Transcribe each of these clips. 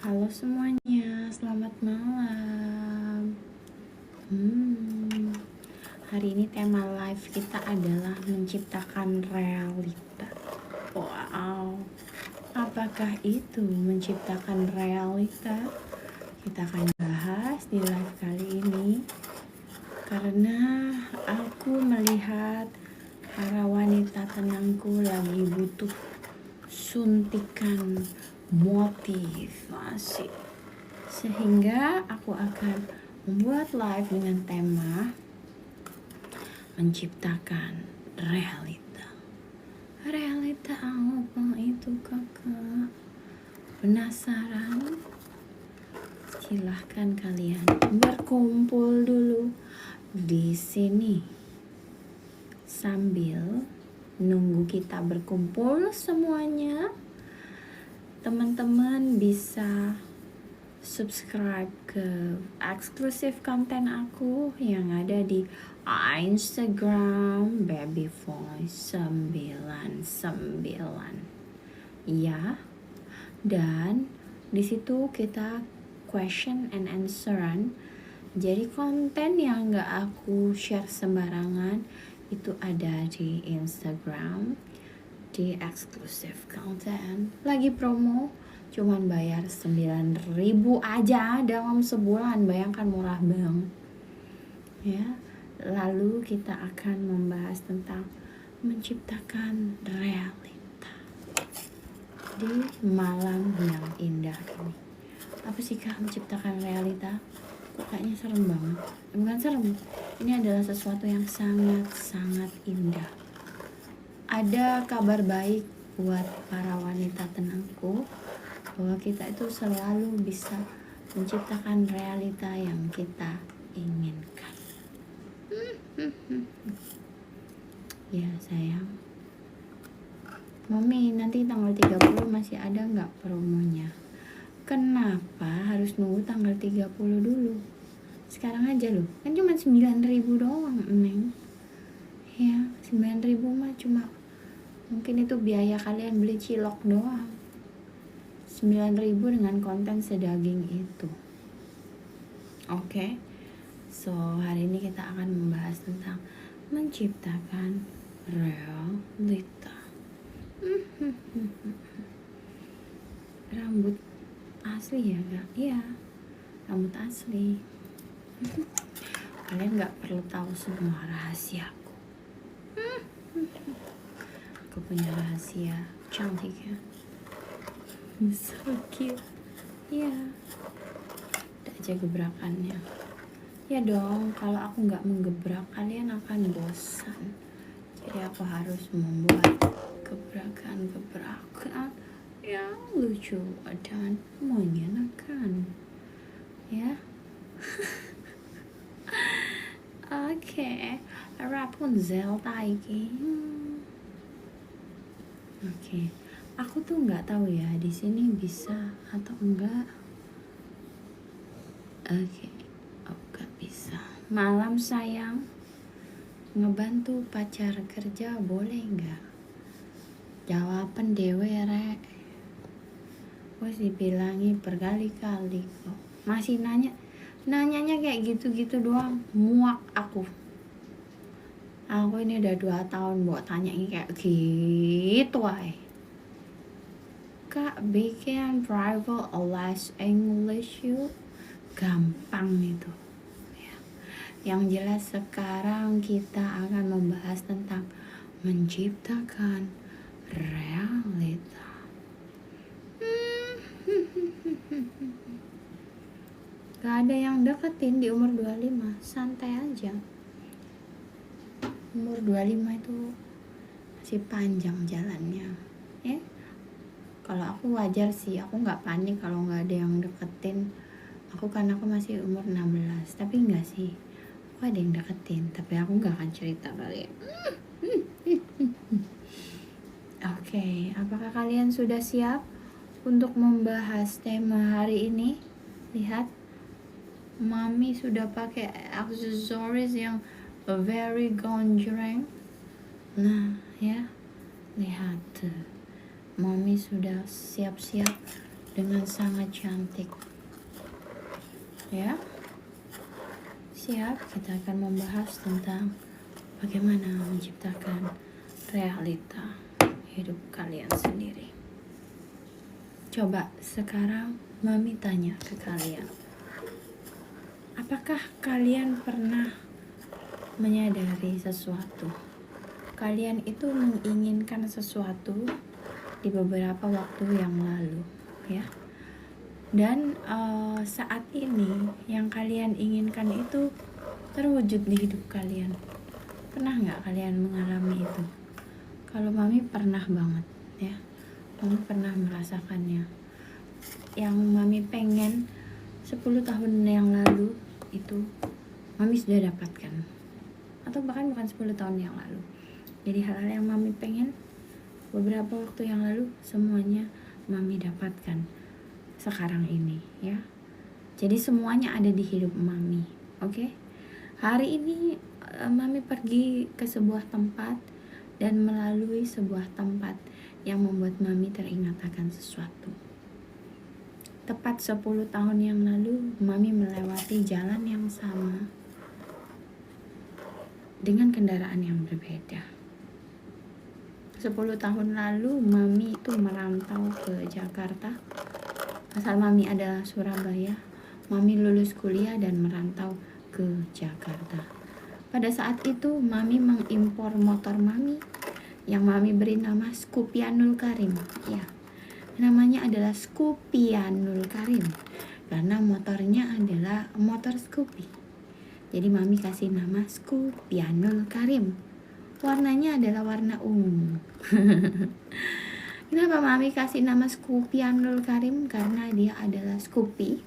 Halo semuanya, selamat malam. Hari ini tema live kita adalah menciptakan realita. Wow, apakah itu menciptakan realita? Kita akan bahas di live kali ini karena aku melihat para wanita tenangku lagi butuh suntikan motivasi, sehingga aku akan membuat live dengan tema menciptakan realita. Realita apa itu kakak? Penasaran? Silahkan kalian berkumpul dulu di sini sambil nunggu kita berkumpul semuanya. Teman-teman bisa subscribe ke eksklusif konten aku yang ada di Instagram Baby Voice 99 ya. Dan di situ kita question and answeran. Jadi konten yang gak aku share sembarangan itu ada di Instagram, di eksklusif konten. Lagi promo, cuman bayar 9.000 aja dalam sebulan. Bayangkan murah banget ya. Lalu kita akan membahas tentang menciptakan realita di malam yang indah ini. Apa sih kak menciptakan realita? Kok kayaknya serem banget? Bukan serem, ini adalah sesuatu yang sangat-sangat indah. Ada kabar baik buat para wanita tenangku, bahwa kita itu selalu bisa menciptakan realita yang kita inginkan. Ya sayang, Mami nanti tanggal 30 masih ada nggak promonya? Kenapa harus nunggu tanggal 30 dulu? Sekarang aja loh, kan cuma 9.000 doang Neng. Ya 9.000 mah cuma mungkin itu biaya kalian beli cilok doang. 9.000 dengan konten sedaging itu. Oke. So hari ini kita akan membahas tentang menciptakan realita. Rambut asli ya kak? Iya, rambut asli. Kalian gak perlu tahu semua rahasiaku. Aku punya rahasia cantik ya. So cute. Iya. Ada aja gebrakannya. Ya dong, kalau aku gak menggebrak kalian akan bosan. Jadi aku harus membuat gebrakan-gebrakan yang lucu dan menyenangkan. Ya. Oke, Rapunzel taiki. Oke, aku tuh nggak tahu ya di sini bisa atau enggak. Oke, oh nggak bisa. Malam sayang, ngebantu pacar kerja boleh nggak? Jawaban dewe rek. Wes dibilangi berkali-kali kok. Masih nanyanya kayak gitu-gitu doang. Muak aku. Aku ini udah 2 tahun buat tanya ini kayak gitu ay. Kak bikin private les English yuk. Gampang itu ya. Yang jelas sekarang kita akan membahas tentang menciptakan realita. Gak ada yang deketin di umur 25. Santai aja. Umur 25 itu masih panjang jalannya ya. Kalau aku wajar sih, aku nggak panik kalau nggak ada yang deketin aku, karena aku masih umur 16. Tapi enggak sih, aku ada yang deketin, tapi aku nggak akan cerita kali. Oke, apakah kalian sudah siap untuk membahas tema hari ini? Lihat, Mami sudah pakai aksesoris yang very gonjreng. Nah ya, lihat, Mami sudah siap-siap dengan sangat cantik. Ya, siap, kita akan membahas tentang bagaimana menciptakan realita hidup kalian sendiri. Coba sekarang Mami tanya ke kalian, apakah kalian pernah menyadari sesuatu? Kalian itu menginginkan sesuatu di beberapa waktu yang lalu, ya. Dan saat ini yang kalian inginkan itu terwujud di hidup kalian. Pernah nggak kalian mengalami itu? Kalau Mami pernah banget, ya. Mami pernah merasakannya. Yang Mami pengen 10 tahun yang lalu itu Mami sudah dapatkan, atau bahkan bukan 10 tahun yang lalu. Jadi hal-hal yang Mami pengen beberapa waktu yang lalu semuanya Mami dapatkan sekarang ini, ya. Jadi semuanya ada di hidup Mami. Oke? Hari ini Mami pergi ke sebuah tempat dan melalui sebuah tempat yang membuat Mami teringat akan sesuatu. Tepat 10 tahun yang lalu Mami melewati jalan yang sama dengan kendaraan yang berbeda. 10 tahun lalu Mami itu merantau ke Jakarta. Asal Mami adalah Surabaya. Mami lulus kuliah dan merantau ke Jakarta. Pada saat itu Mami mengimpor motor Mami yang Mami beri nama Scoopyanul Karim. Ya, namanya adalah Scoopyanul Karim karena motornya adalah motor Scoopy. Jadi Mami kasih nama Scoopyanul Karim. Warnanya adalah warna ungu. Kenapa Mami kasih nama Scoopyanul Karim? Karena dia adalah Scoopy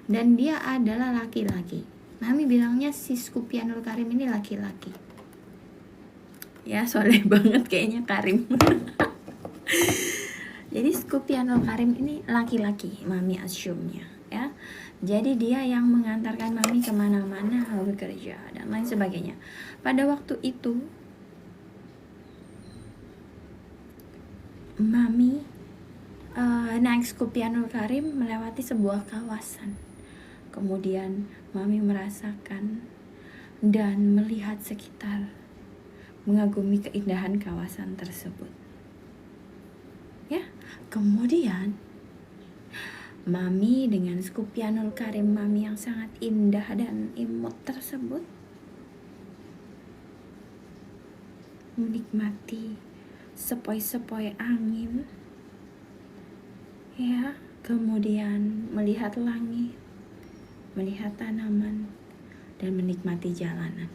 dan dia adalah laki-laki. Mami bilangnya si Scoopyanul Karim ini laki-laki. Ya, soleh banget kayaknya Karim. Jadi Scoopyanul Karim ini laki-laki, Mami assume-nya, ya. Jadi dia yang mengantarkan Mami kemana-mana, bekerja dan lain sebagainya. Pada waktu itu Mami naik Scoopyanul Karim melewati sebuah kawasan. Kemudian Mami merasakan dan melihat sekitar, mengagumi keindahan kawasan tersebut. Ya, kemudian Mami dengan Scoopyanul Karim Mami yang sangat indah dan imut tersebut menikmati sepoi-sepoi angin, ya, kemudian melihat langit, melihat tanaman, dan menikmati jalanan.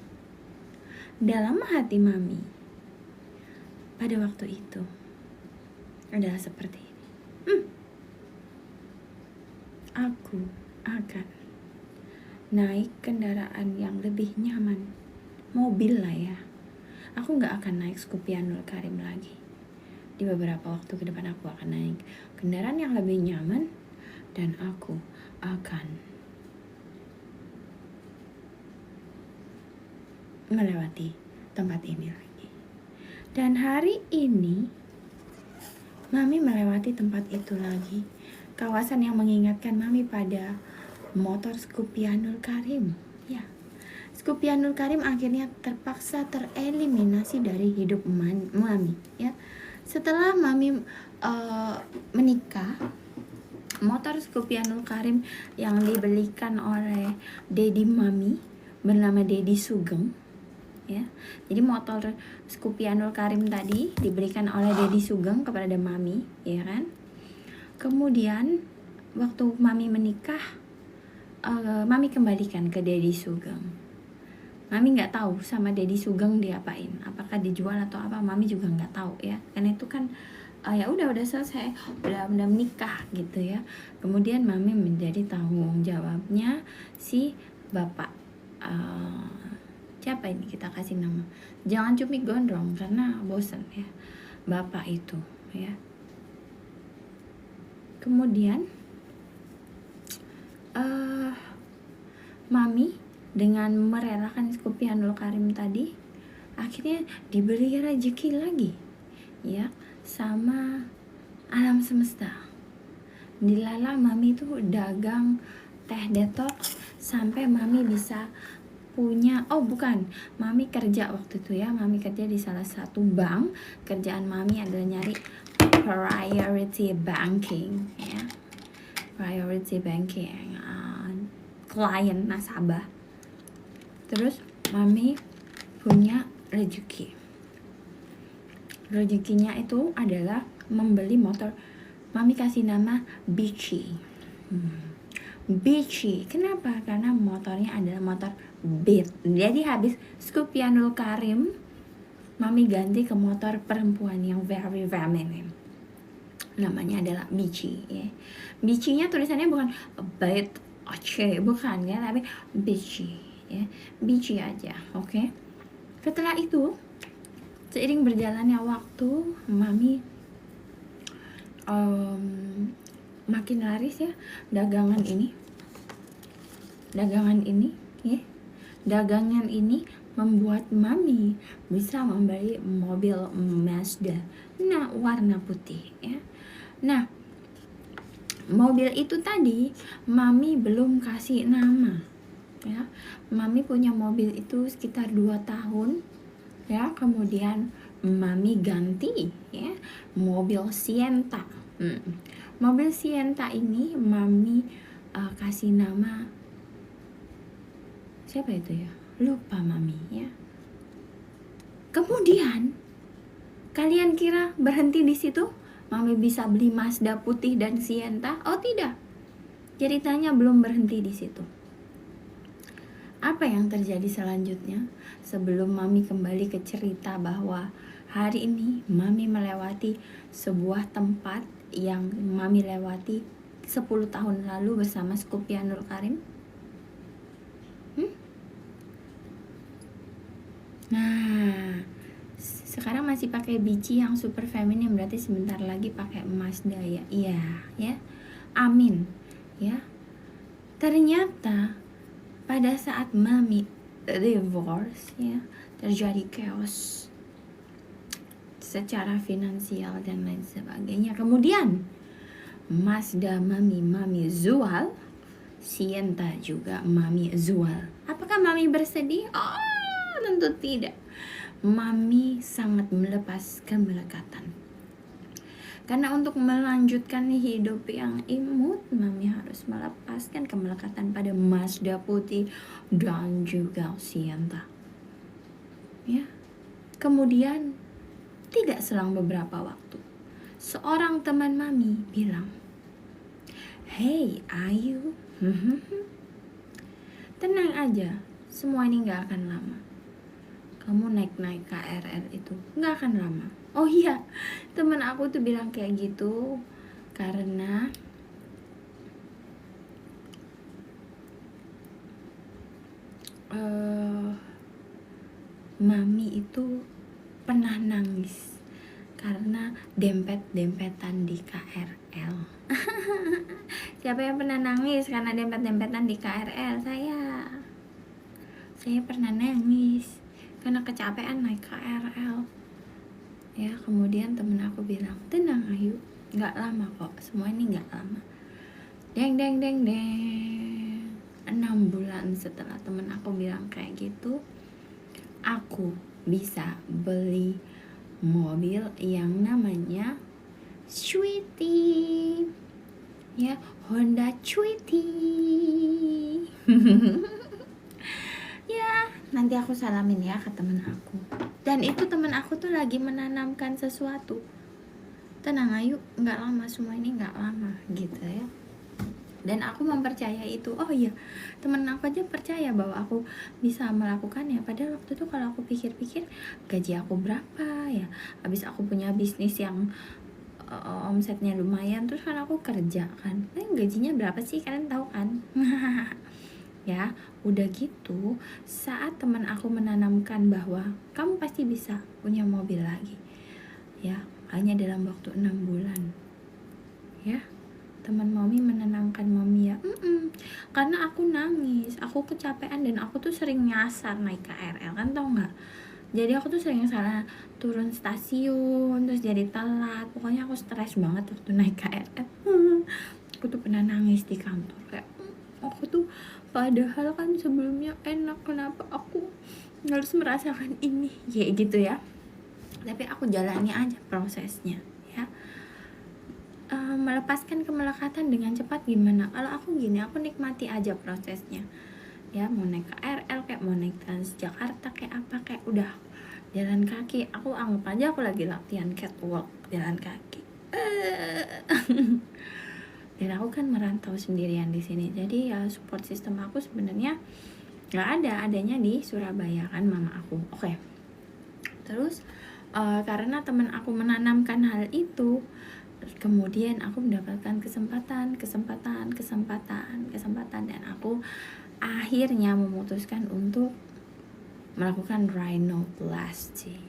Dalam hati Mami pada waktu itu adalah seperti ini. Aku akan naik kendaraan yang lebih nyaman, mobil lah ya. Aku gak akan naik Scoopyanul Karim lagi. Di beberapa waktu ke depan aku akan naik kendaraan yang lebih nyaman dan aku akan melewati tempat ini lagi. Dan hari ini Mami melewati tempat itu lagi. Kawasan yang mengingatkan Mami pada motor Scoopyanul Karim. Ya, Scoopyanul Karim akhirnya terpaksa tereliminasi dari hidup Mami, ya. Setelah Mami menikah, motor Scoopyanul Karim yang dibelikan oleh Dedi Mami bernama Dedi Sugeng, ya. Jadi motor Scoopyanul Karim tadi diberikan oleh Dedi Sugeng kepada Mami, ya kan. Kemudian waktu Mami menikah, Mami kembalikan ke Dedi Sugeng. Mami nggak tahu sama Dedi Sugeng diapain, apakah dijual atau apa, Mami juga nggak tahu, ya. Karena itu kan ya udah selesai, udah menikah gitu, ya. Kemudian Mami menjadi tanggung jawabnya si bapak, siapa ini kita kasih nama, jangan Cumi Gondrong karena bosan, ya, bapak itu, ya. Kemudian Mami dengan merelakan Scoopyanul Karim tadi akhirnya diberi rezeki lagi, ya, sama alam semesta. Dilala mami tuh dagang teh detox sampai mami bisa punya, mami kerja waktu itu ya, mami kerja di salah satu bank. Kerjaan mami adalah nyari priority banking ya, priority banking, klien nasabah. Terus mami punya rezekinya itu adalah membeli motor. Mami kasih nama Beachy. Beachy, kenapa? Karena motornya adalah motor Beat. Jadi habis Scoopyanul Karim, mami ganti ke motor perempuan yang very feminine. Namanya adalah Beachy ya. Beachy-nya tulisannya bukan Beat Oce, bukan ya, tapi Beachy ya. Beachy aja, oke? Setelah itu, seiring berjalannya waktu, mami makin laris ya dagangan ini ya. Dagangan ini membuat mami bisa membeli mobil Mazda warna putih ya. Nah, mobil itu tadi mami belum kasih nama ya. Mami punya mobil itu sekitar 2 tahun ya, kemudian mami ganti ya mobil Sienta. Mobil Sienta ini mami kasih nama siapa itu ya, lupa mami ya. Kemudian kalian kira berhenti di situ? Mami bisa beli Mazda putih dan Sienta? Oh tidak, ceritanya belum berhenti di situ. Apa yang terjadi selanjutnya? Sebelum mami kembali ke cerita bahwa hari ini mami melewati sebuah tempat yang mami lewati 10 tahun lalu bersama Scoopyanul Karim. Nah, sekarang masih pakai Beachy yang super feminin, berarti sebentar lagi pakai Mazda ya. Iya, ya. Amin. Ya. Ternyata pada saat mami divorce ya, terjadi chaos secara finansial dan lain sebagainya. Kemudian Mazda mami jual, Sienta juga mami jual. Apakah mami bersedih? Oh, tentu tidak. Mami sangat melepas kemelekatan. Karena untuk melanjutkan hidup yang imut, mami harus melepaskan kemelekatan pada Mazda putih dan juga Sienta. Ya. Kemudian tidak selang beberapa waktu, seorang teman mami bilang, "Hey Ayu, tenang aja, semua ini gak akan lama. Kamu naik KRL itu gak akan lama." Oh iya, teman aku tuh bilang kayak gitu karena mami itu pernah nangis karena dempet-dempetan di KRL. Siapa yang pernah nangis karena dempet-dempetan di KRL? Saya pernah nangis karena kecapean naik KRL ya. Kemudian temen aku bilang, "Tenang Ayu, gak lama kok, semua ini gak lama." Deng 6 bulan setelah temen aku bilang kayak gitu, aku bisa beli mobil yang namanya Sweetie ya, Honda Sweetie. Ya, nanti aku salamin ya ke temen aku. Dan itu temen aku tuh lagi menanamkan sesuatu. Tenang Ayu, gak lama, semua ini gak lama gitu ya. Dan aku mempercayai itu. Oh iya, temen aku aja percaya bahwa aku bisa melakukannya. Padahal waktu itu kalau aku pikir-pikir, gaji aku berapa ya, habis aku punya bisnis yang omsetnya lumayan, terus kan aku kerja kan, gajinya berapa sih, kalian tahu kan? Ya, udah gitu, saat teman aku menanamkan bahwa kamu pasti bisa punya mobil lagi ya, hanya dalam waktu 6 bulan ya, teman mami menenangkan mami ya. Karena aku nangis, aku kecapean, dan aku tuh sering nyasar naik KRL kan, tau nggak? Jadi aku tuh sering salah turun stasiun, terus jadi telat. Pokoknya aku stres banget waktu naik KRL. aku tuh pernah nangis di kantor kayak aku tuh padahal kan sebelumnya enak, kenapa aku harus merasakan ini kayak gitu ya. Tapi aku jalani aja prosesnya ya. Melepaskan kemelekatan dengan cepat gimana? Kalau aku gini, aku nikmati aja prosesnya ya. Mau naik KRL kayak mau naik Transjakarta kayak apa, kayak udah jalan kaki, aku anggap aja aku lagi latihan catwalk jalan kaki. Dan aku kan merantau sendirian di sini, jadi ya support system aku sebenarnya nggak adanya di Surabaya kan mama aku. Oke. Terus karena teman aku menanamkan hal itu, kemudian aku mendapatkan kesempatan dan aku akhirnya memutuskan untuk melakukan rhinoplasty.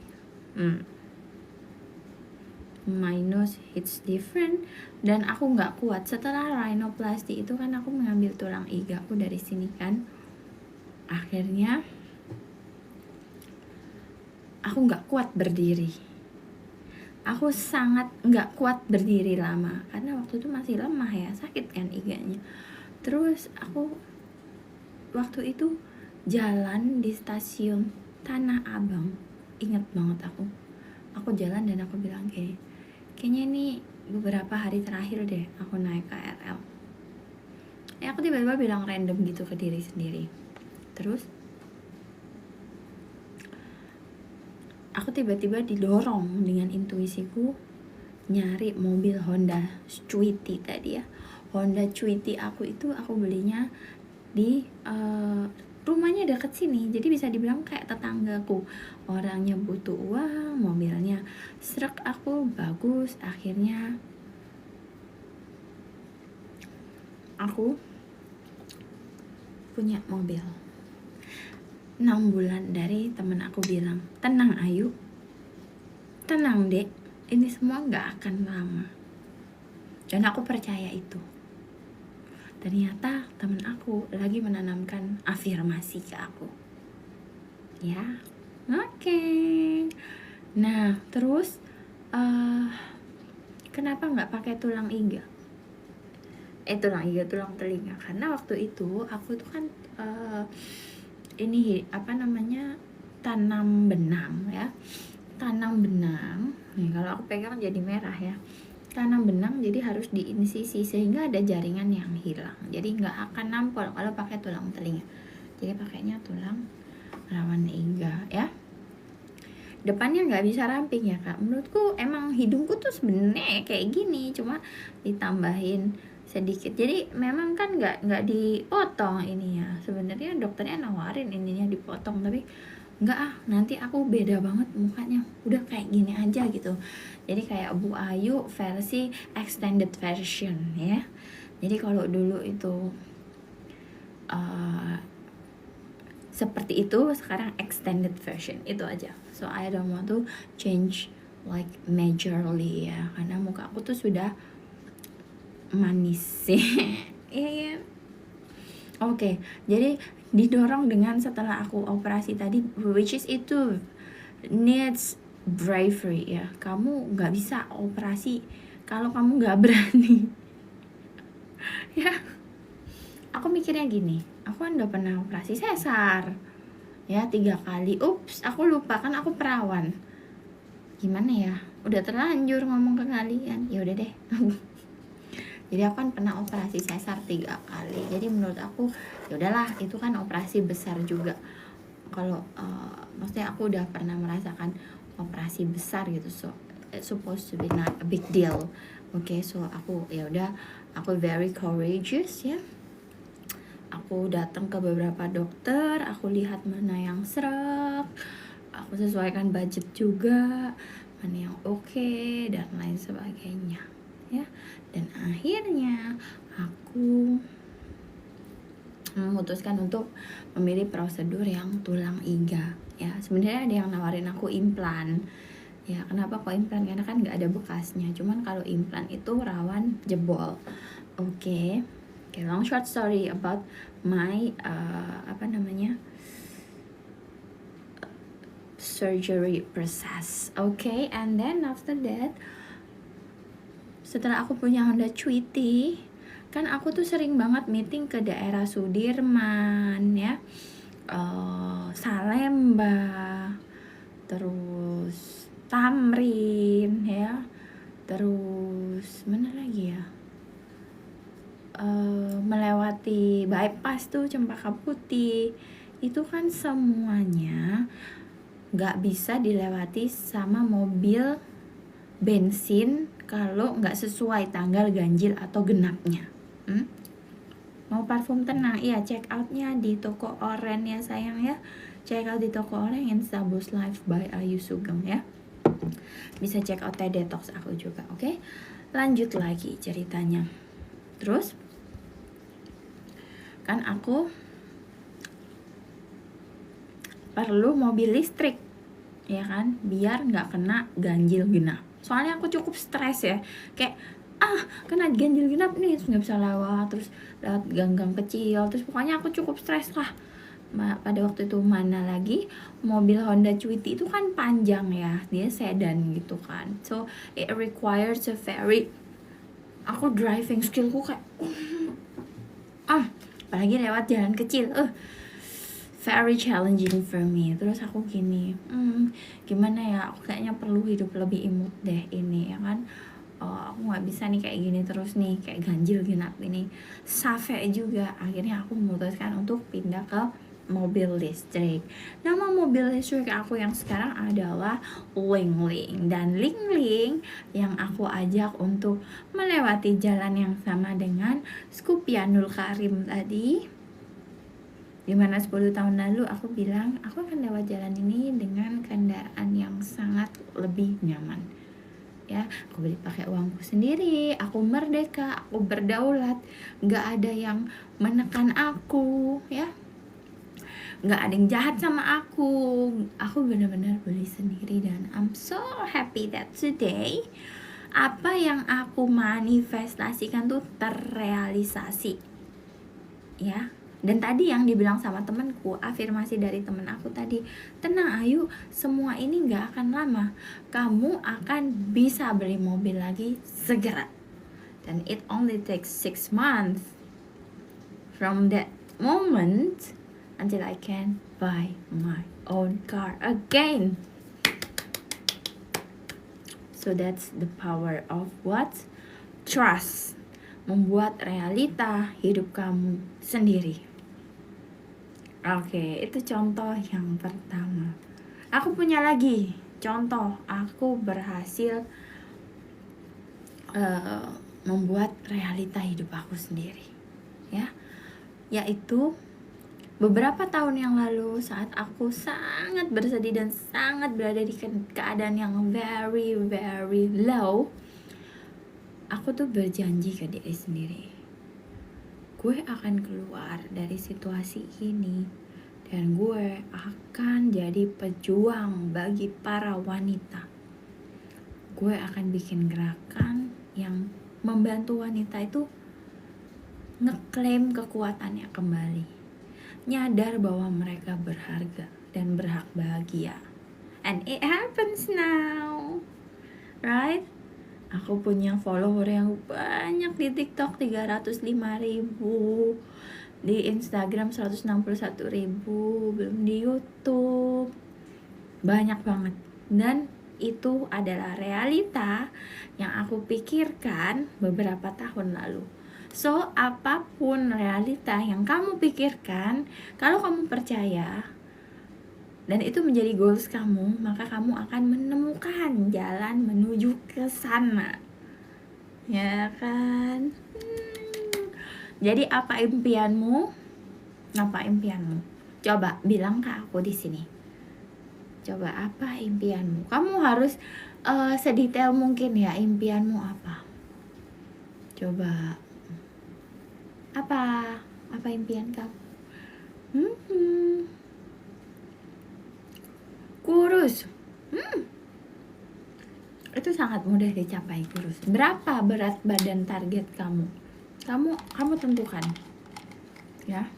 My nose it's different dan aku nggak kuat setelah rhinoplasty itu kan. Aku mengambil tulang iga aku dari sini kan, akhirnya aku nggak kuat berdiri. Aku sangat nggak kuat berdiri lama karena waktu itu masih lemah ya, sakit kan iganya. Terus aku waktu itu jalan di stasiun Tanah Abang, ingat banget aku jalan dan aku bilang kayaknya ini beberapa hari terakhir deh aku naik KRL. Ya aku tiba-tiba bilang random gitu ke diri sendiri. Terus aku tiba-tiba didorong dengan intuisiku nyari mobil Honda Cwiety tadi ya. Honda Cwiety aku itu aku belinya di rumahnya deket sini, jadi bisa dibilang kayak tetanggaku. Orangnya butuh uang, mobilnya srek, aku bagus. Akhirnya aku punya mobil. 6 bulan dari temen aku bilang, tenang Ayu, tenang dek, ini semua gak akan lama. Dan aku percaya itu. Ternyata temen aku lagi menanamkan afirmasi ke aku ya. Oke. Nah terus kenapa nggak pakai tulang iga? Tulang telinga. Karena waktu itu aku tuh kan tanam benang ya. Tanam benang nih, kalau aku pegang jadi merah ya. Tanam benang jadi harus diinsisi sehingga ada jaringan yang hilang, jadi nggak akan nampol kalau pakai tulang telinga. Jadi pakainya tulang rawan iga ya. Depannya nggak bisa ramping ya kak. Menurutku emang hidungku tuh sebenarnya kayak gini, cuma ditambahin sedikit. Jadi memang kan nggak dipotong ininya. Sebenarnya dokternya nawarin ininya dipotong, tapi enggak nanti aku beda banget mukanya, udah kayak gini aja gitu. Jadi kayak Bu Ayu versi extended version ya. Jadi kalau dulu itu seperti itu, sekarang extended version itu aja. So I don't want to change like majorly ya, karena muka aku tuh sudah manis sih. Iya. Oke, jadi didorong dengan setelah aku operasi tadi, which is itu needs bravery ya. Kamu nggak bisa operasi kalau kamu nggak berani. Ya, aku mikirnya gini, aku kan udah pernah operasi sesar ya 3 kali. Ups, aku lupa kan aku perawan. Gimana ya, udah terlanjur ngomong ke kalian. Ya udah deh. Jadi aku kan pernah operasi sesar 3 kali. Jadi menurut aku ya udahlah, itu kan operasi besar juga. Kalau maksudnya aku udah pernah merasakan operasi besar gitu, so it's supposed to be not a big deal. Okay, so aku ya udah, aku very courageous ya. Aku datang ke beberapa dokter, aku lihat mana yang serak, aku sesuaikan budget juga, mana yang oke, dan lain sebagainya ya. Dan akhirnya aku memutuskan untuk memilih prosedur yang tulang iga ya. Sebenarnya ada yang nawarin aku implan ya. Kenapa kok implan? Karena kan nggak ada bekasnya. Cuman kalau implan itu rawan jebol. Oke, long short story about my surgery process. Okay, and then after that, setelah aku punya Honda Cwiety, Kan aku tuh sering banget meeting ke daerah Sudirman ya, Salemba, terus Tamrin ya, terus mana lagi ya, melewati bypass tuh Cempaka Putih. Itu kan semuanya nggak bisa dilewati sama mobil bensin kalau nggak sesuai tanggal ganjil atau genapnya. Mau parfum tenang, iya check outnya di toko Oren ya sayang ya. Check out di toko Oren Instabus Life by Ayu Sugeng ya. Bisa check out teh detox aku juga, oke? Lanjut lagi ceritanya. Terus kan aku perlu mobil listrik ya kan, biar nggak kena ganjil genap. Soalnya aku cukup stres ya, kayak kena ganjil genap nih, terus nggak bisa lewat, terus lewat gang-gang kecil, terus pokoknya aku cukup stres lah. Pada waktu itu mana lagi mobil Honda Cwiti itu kan panjang ya, dia sedan gitu kan, so it requires a very, aku driving skillku kayak apalagi lewat jalan kecil, very challenging for me. Terus aku gini, gimana ya, aku kayaknya perlu hidup lebih imut deh ini ya kan. Aku nggak bisa nih kayak gini terus nih, kayak ganjil genap ini, capek juga. Akhirnya aku memutuskan untuk pindah ke mobil listrik. Nama mobil listrik aku yang sekarang adalah Ling Ling, dan Ling Ling yang aku ajak untuk melewati jalan yang sama dengan Skupianul Karim tadi, dimana 10 tahun lalu aku bilang aku akan lewat jalan ini dengan kendaraan yang sangat lebih nyaman ya. Aku beli pakai uangku sendiri, aku merdeka, aku berdaulat, nggak ada yang menekan aku ya, nggak ada yang jahat sama aku benar-benar beli sendiri. Dan I'm so happy that today apa yang aku manifestasikan tuh terrealisasi ya. Dan tadi yang dibilang sama temanku, afirmasi dari temen aku tadi, tenang Ayu, semua ini gak akan lama, kamu akan bisa beli mobil lagi segera. Dan it only takes 6 months from that moment until I can buy my own car again. So that's the power of what? Trust. Membuat realita hidup kamu sendiri. Oke, itu contoh yang pertama. Aku punya lagi contoh, aku berhasil membuat realita hidup aku sendiri ya, yaitu beberapa tahun yang lalu saat aku sangat bersedih dan sangat berada di keadaan yang very very low. Aku tuh berjanji ke diri sendiri, gue akan keluar dari situasi ini dan gue akan jadi pejuang bagi para wanita. Gue akan bikin gerakan yang membantu wanita itu ngeklaim kekuatannya kembali, nyadar bahwa mereka berharga dan berhak bahagia. And it happens now, right? Aku punya follower yang banyak di TikTok 305.000, di Instagram 161.000, belum di YouTube, banyak banget. Dan itu adalah realita yang aku pikirkan beberapa tahun lalu. So apapun realita yang kamu pikirkan, kalau kamu percaya dan itu menjadi goals kamu, maka kamu akan menemukan jalan menuju ke sana, ya kan? Jadi apa impianmu? Apa impianmu? Coba bilang ke aku di sini. Coba apa impianmu? Kamu harus sedetail mungkin ya, impianmu apa? Coba apa impian kamu? Kurus. Itu sangat mudah dicapai, kurus. Berapa berat badan target kamu? Kamu tentukan. Ya.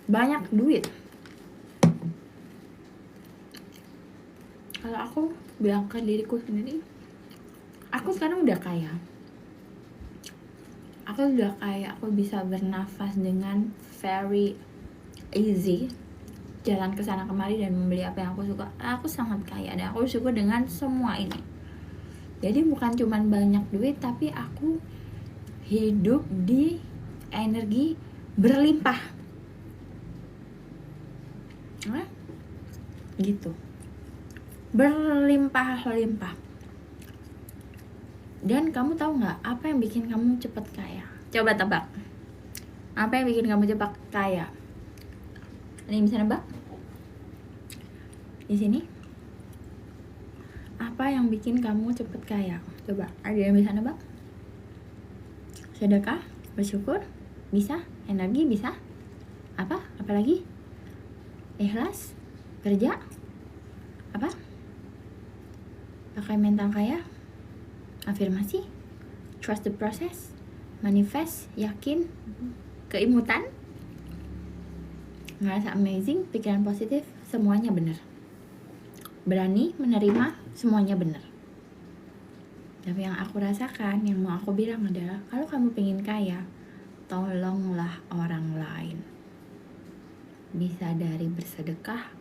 Banyak duit. Kalau aku bilang ke diriku sendiri, aku sekarang udah kaya. Aku udah kayak aku bisa bernafas dengan very easy, jalan ke sana kemari dan membeli apa yang aku suka. Aku sangat kaya dan aku syukur dengan semua ini. Jadi bukan cuman banyak duit, tapi aku hidup di energi berlimpah. Nah, gitu. Berlimpah-limpah. Dan kamu tahu nggak apa yang bikin kamu cepat kaya? Coba tebak. Apa yang bikin kamu cepat kaya? Ada yang bisa nebak? Di sini? Apa yang bikin kamu cepat kaya? Coba, ada yang bisa nebak? Sedekah, bersyukur, bisa, energi bisa. Apa? Apalagi? Ikhlas, kerja, apa? Pakai mental kaya, afirmasi, trust the process, manifest, yakin, keimutan, ngerasa amazing, pikiran positif, semuanya benar. Berani menerima, semuanya benar. Tapi yang aku rasakan, yang mau aku bilang adalah, kalau kamu pengen kaya, tolonglah orang lain. Bisa dari bersedekah,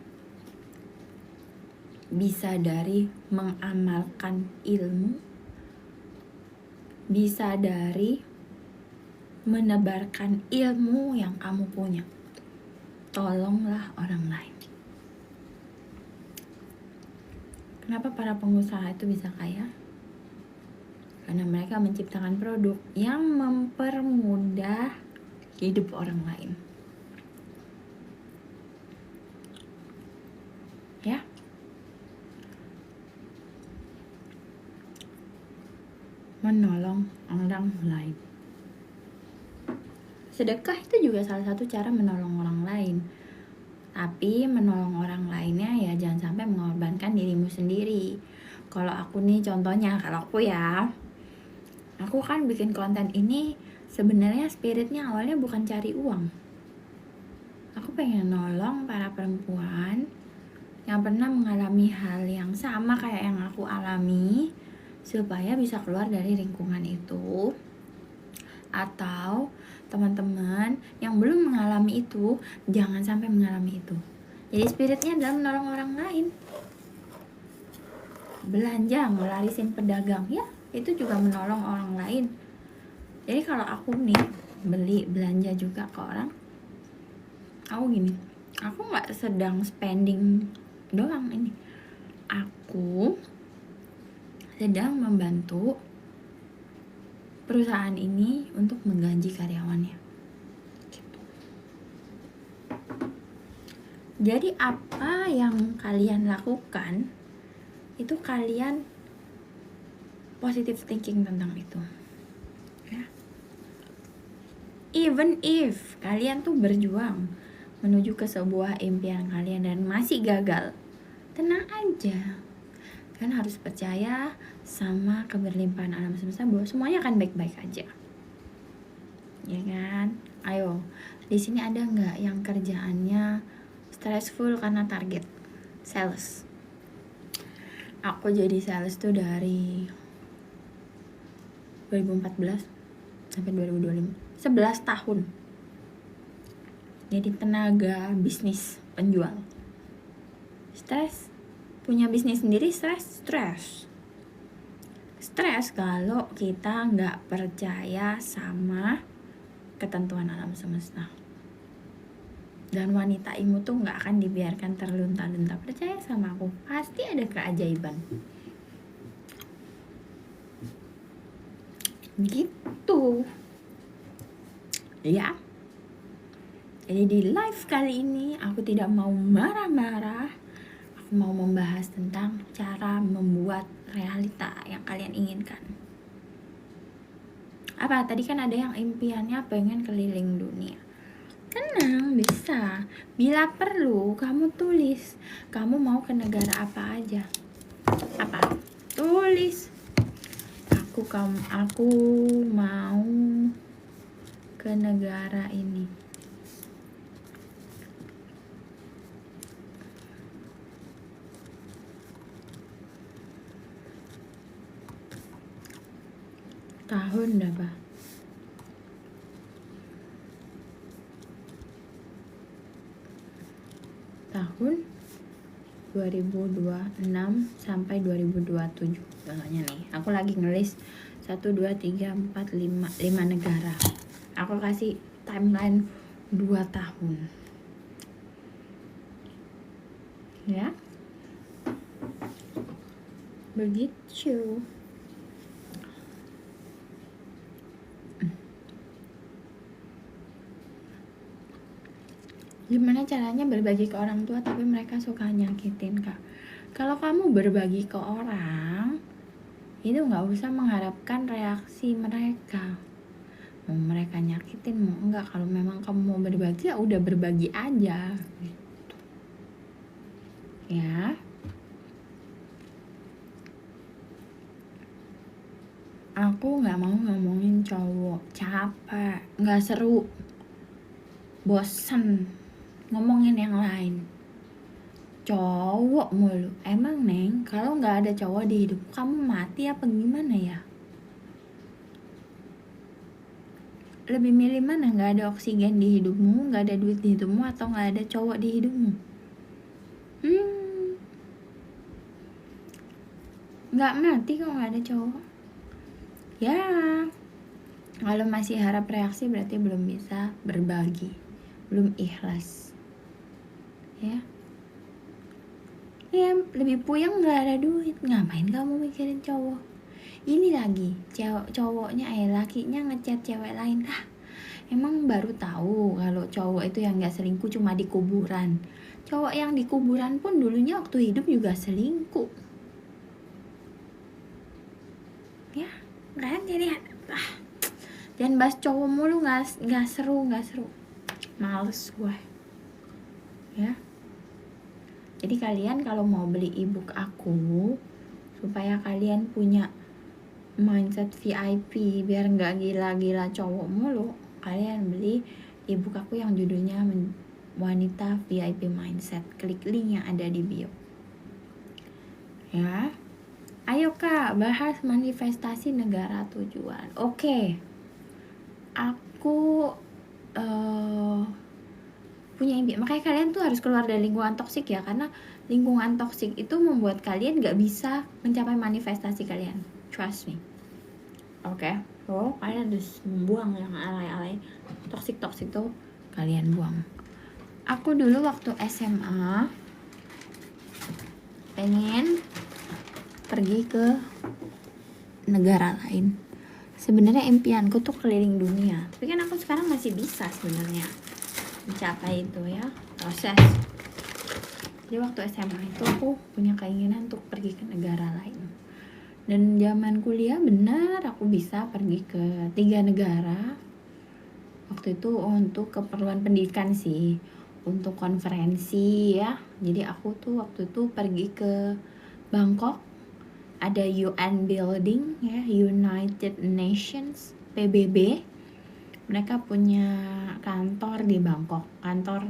bisa dari mengamalkan ilmu, bisa dari menebarkan ilmu yang kamu punya. Tolonglah orang lain. Kenapa para pengusaha itu bisa kaya? Karena mereka menciptakan produk yang mempermudah hidup orang lain. Ya. Menolong orang lain. Sedekah itu juga salah satu cara menolong orang lain. Tapi menolong orang lainnya ya jangan sampai mengorbankan dirimu sendiri. Kalau aku nih contohnya, kalau aku kan bikin konten ini sebenarnya spiritnya awalnya bukan cari uang. Aku pengen nolong para perempuan yang pernah mengalami hal yang sama kayak yang aku alami, supaya bisa keluar dari lingkungan itu. Atau teman-teman yang belum mengalami itu, jangan sampai mengalami itu. Jadi spiritnya adalah menolong orang lain. Belanja, ngelarisin pedagang, ya itu juga menolong orang lain. Jadi kalau aku nih beli belanja juga ke orang, aku gini, aku nggak sedang spending doang ini, aku sedang membantu perusahaan ini untuk menggaji karyawannya. Gitu. Jadi apa yang kalian lakukan itu kalian positive thinking tentang itu. Ya. Even if kalian tuh berjuang menuju ke sebuah impian kalian dan masih gagal, tenang aja. Kan harus percaya sama keberlimpahan alam semesta bahwa semuanya akan baik-baik aja. Ya kan? Ayo, di sini ada nggak yang kerjaannya stressful karena target? Sales. Aku jadi sales tuh dari 2014 sampai 2025, 11 tahun. Jadi tenaga bisnis penjual. Stres. Punya bisnis sendiri stres kalau kita nggak percaya sama ketentuan alam semesta. Dan wanita imut tuh nggak akan dibiarkan terlunta-lunta. Percaya sama aku, pasti ada keajaiban. Gitu ya. Jadi di live kali ini aku tidak mau marah-marah. Aku mau membahas tentang cara membuat realita yang kalian inginkan. Apa? Tadi kan ada yang impiannya pengen keliling dunia. Tenang, bisa. Bila perlu, kamu tulis. Kamu mau ke negara apa aja? Apa? Tulis. Aku mau ke negara ini. Tahun berapa? tahun 2026 sampai 2027. Contohnya nih, aku lagi ngelis 1, 2, 3, 4, 5 negara. Aku kasih timeline 2 tahun. Ya. Begitu. Gimana caranya berbagi ke orang tua tapi mereka suka nyakitin, Kak? Kalau kamu berbagi ke orang, itu nggak usah mengharapkan reaksi mereka. Mau mereka nyakitin mau enggak, kalau memang kamu mau berbagi ya udah berbagi aja gitu. Ya. Aku nggak mau ngomongin cowok, capek, nggak seru, bosen ngomongin yang lain. Cowok mulu. Emang Neng, kalau nggak ada cowok di hidup kamu mati apa gimana ya? Lebih milih mana, nggak ada oksigen di hidupmu, nggak ada duit di hidupmu, atau nggak ada cowok di hidupmu? Nggak mati kok nggak ada cowok. Ya, kalau masih harap reaksi berarti belum bisa berbagi, belum ikhlas. Ya, lebih puyeng nggak ada duit, ngapain kamu mikirin cowok? Ini lagi cowoknya lakinya ngechat cewek lain. Emang baru tahu kalau cowok itu yang nggak selingkuh cuma di kuburan. Cowok yang di kuburan pun dulunya waktu hidup juga selingkuh. Ya, kan? Jadi jangan bahas cowok mulu, nggak seru. Males gue. Ya. Jadi kalian kalau mau beli ebook aku supaya kalian punya mindset VIP biar nggak gila-gila cowok mulu, kalian beli ebook aku yang judulnya Wanita VIP Mindset. Klik link yang ada di bio. Ya. Ayo Kak, bahas manifestasi negara tujuan. Oke. Aku punya impian. Makanya kalian tuh harus keluar dari lingkungan toksik ya, karena lingkungan toksik itu membuat kalian gak bisa mencapai manifestasi kalian. Trust me. Oke. So, kalian harus membuang yang alay-alay. Toksik tuh kalian buang. Aku dulu waktu SMA pengen pergi ke negara lain. Sebenarnya impianku tuh keliling dunia. Tapi kan aku sekarang masih bisa sebenarnya mencapai itu ya, proses. Jadi waktu SMA itu aku punya keinginan untuk pergi ke negara lain. Dan zaman kuliah benar aku bisa pergi ke 3 negara. Waktu itu untuk keperluan pendidikan sih, untuk konferensi ya. Jadi aku tuh waktu itu pergi ke Bangkok, ada UN Building ya, United Nations, PBB. Mereka punya kantor di Bangkok, kantor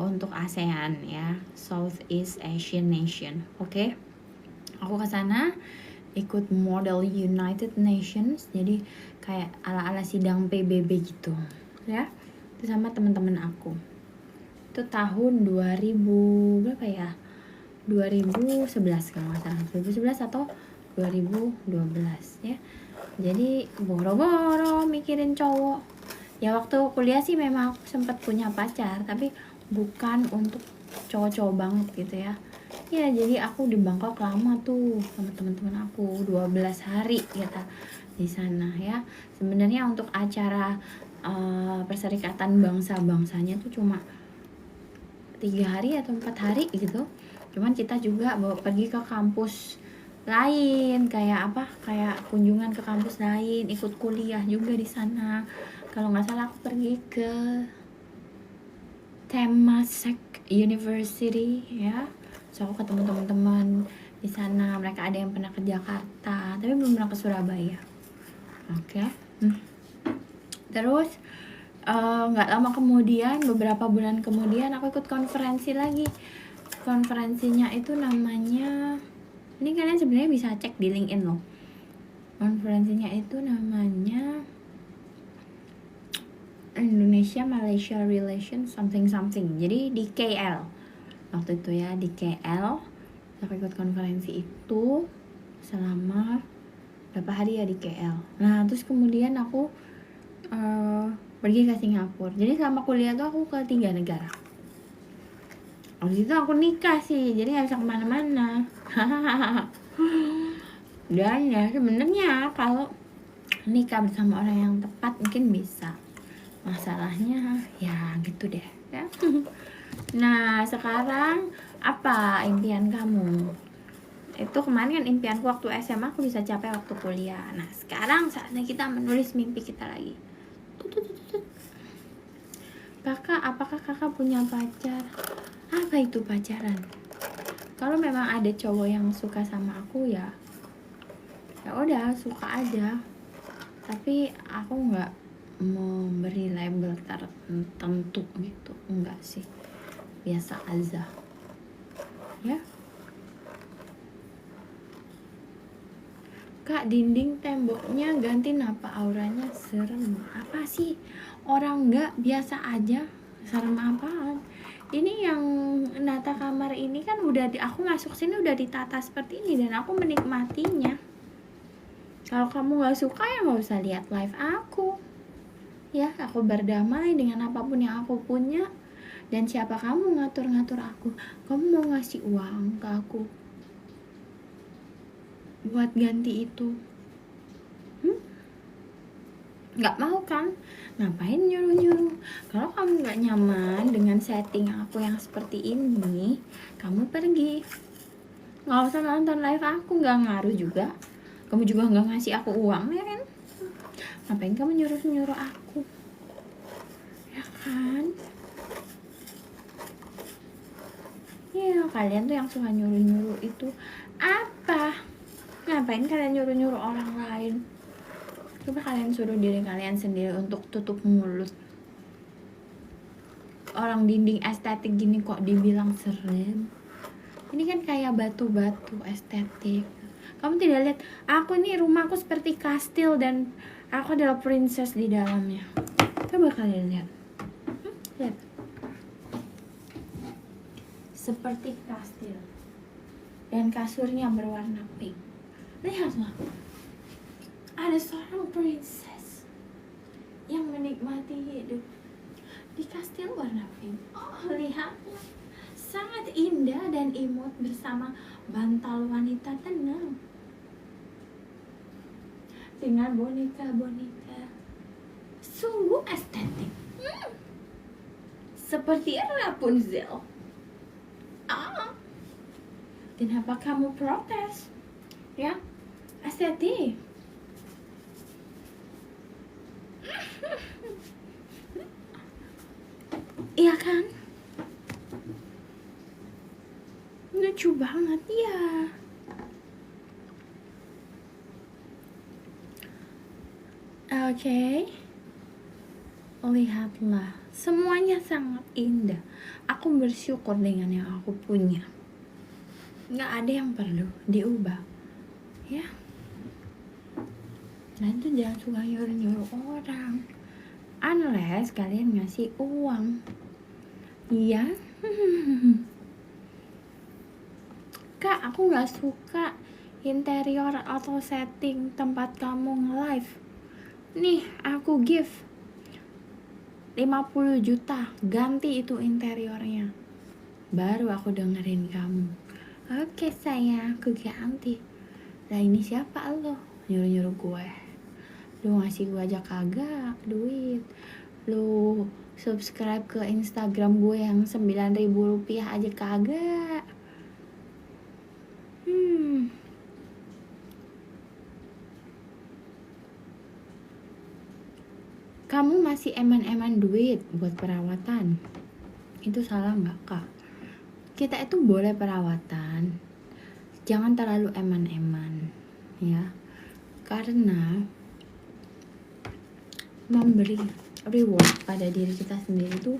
untuk ASEAN ya, Southeast Asian Nation. Oke. Aku ke sana ikut model United Nations, jadi kayak ala-ala sidang PBB gitu ya. Itu sama teman-teman aku. Itu tahun 2000 berapa ya? 2011 kalau nggak salah, 2011 atau 2012 ya. Jadi boro-boro mikirin cowok. Ya waktu kuliah sih memang aku sempat punya pacar, tapi bukan untuk cowok-cowok banget gitu ya. Ya jadi aku di Bangkok lama tuh sama teman-teman aku, 12 hari gitu di sana ya. Sebenarnya untuk acara perserikatan bangsa-bangsanya tuh cuma 3 hari atau 4 hari gitu. Cuman kita juga bawa pergi ke kampus lain, kayak kunjungan ke kampus lain, ikut kuliah juga di sana. Kalau nggak salah aku pergi ke Temasek University ya. So aku ketemu teman-teman di sana, mereka ada yang pernah ke Jakarta tapi belum pernah ke Surabaya. Oke. Terus nggak lama kemudian, beberapa bulan kemudian aku ikut konferensi lagi. Konferensinya itu namanya, ini kalian sebenarnya bisa cek di LinkedIn loh. Konferensinya itu namanya Indonesia Malaysia Relations something. Jadi di KL. waktu itu ya di KL. Aku ikut konferensi itu selama berapa hari ya di KL. Nah terus kemudian aku pergi ke Singapura. Jadi selama kuliah tuh aku ke 3 negara. Waktu itu aku nikah sih, jadi nggak bisa kemana-mana. Dan ya sebenarnya kalau nikah bersama orang yang tepat mungkin bisa. Masalahnya ya gitu deh ya. Nah sekarang apa impian kamu? Itu kemarin kan impianku waktu SMA, aku bisa capai waktu kuliah. Nah sekarang saatnya kita menulis mimpi kita lagi. Apakah kakak punya pacar? Apa itu pacaran? Kalau memang ada cowok yang suka sama aku ya udah suka aja, tapi aku nggak memberi label tertentu gitu, enggak sih, biasa aja ya. Kak, dinding temboknya ganti apa, auranya serem. Apa sih, orang nggak biasa aja, serem apaan? Ini yang nata kamar ini kan udah aku masuk sini udah ditata seperti ini dan aku menikmatinya. Kalau kamu nggak suka ya nggak usah lihat live aku ya. Aku berdamai dengan apapun yang aku punya. Dan siapa kamu ngatur-ngatur aku? Kamu mau ngasih uang ke aku buat ganti itu? Nggak mau kan? Ngapain nyuruh-nyuruh? Kalau kamu nggak nyaman dengan setting aku yang seperti ini, kamu pergi. Nggak usah nonton live aku, nggak ngaruh juga. Kamu juga nggak ngasih aku uang ya kan? Ngapain kamu nyuruh-nyuruh aku? Ya kan? Ya kalian tuh yang suka nyuruh-nyuruh itu apa? Ngapain kalian nyuruh-nyuruh orang lain? Coba kalian suruh diri kalian sendiri untuk tutup mulut. Orang dinding estetik gini kok dibilang serem? Ini kan kayak batu-batu estetik. Kamu tidak lihat aku nih, rumahku seperti kastil dan aku adalah princess di dalamnya. Coba kalian lihat. Lihat. Seperti kastil. Dan kasurnya berwarna pink. Lihatlah. Ada seorang princess yang menikmati hidup di kastil warna pink. Oh, lihatlah. Sangat indah dan imut bersama bantal wanita tenang. Dengan boneka-boneka. Sungguh estetik. Seperti Rapunzel. Kenapa kamu protes? Ya, estetik. Iya kan? Lucu banget ya. Oke. Lihatlah, semuanya sangat indah. Aku bersyukur dengan yang aku punya. Nggak ada yang perlu diubah. Ya. Dan itu jangan suka nyuruh-nyuruh orang. Unless kalian ngasih uang. Iya. Kak, aku gak suka interior atau setting tempat kamu nge-live. Nih, aku give 50 juta, ganti itu interiornya. Baru aku dengerin kamu. Oke sayang, aku ganti. Lah ini siapa lo? Nyuruh-nyuruh gue. Lu ngasih gue aja kagak duit. Lu subscribe ke Instagram gue yang 9.000 rupiah aja kagak. Kamu masih eman-eman duit buat perawatan. Itu salah nggak, Kak? Kita itu boleh perawatan, jangan terlalu eman-eman ya. Karena memberi reward pada diri kita sendiri itu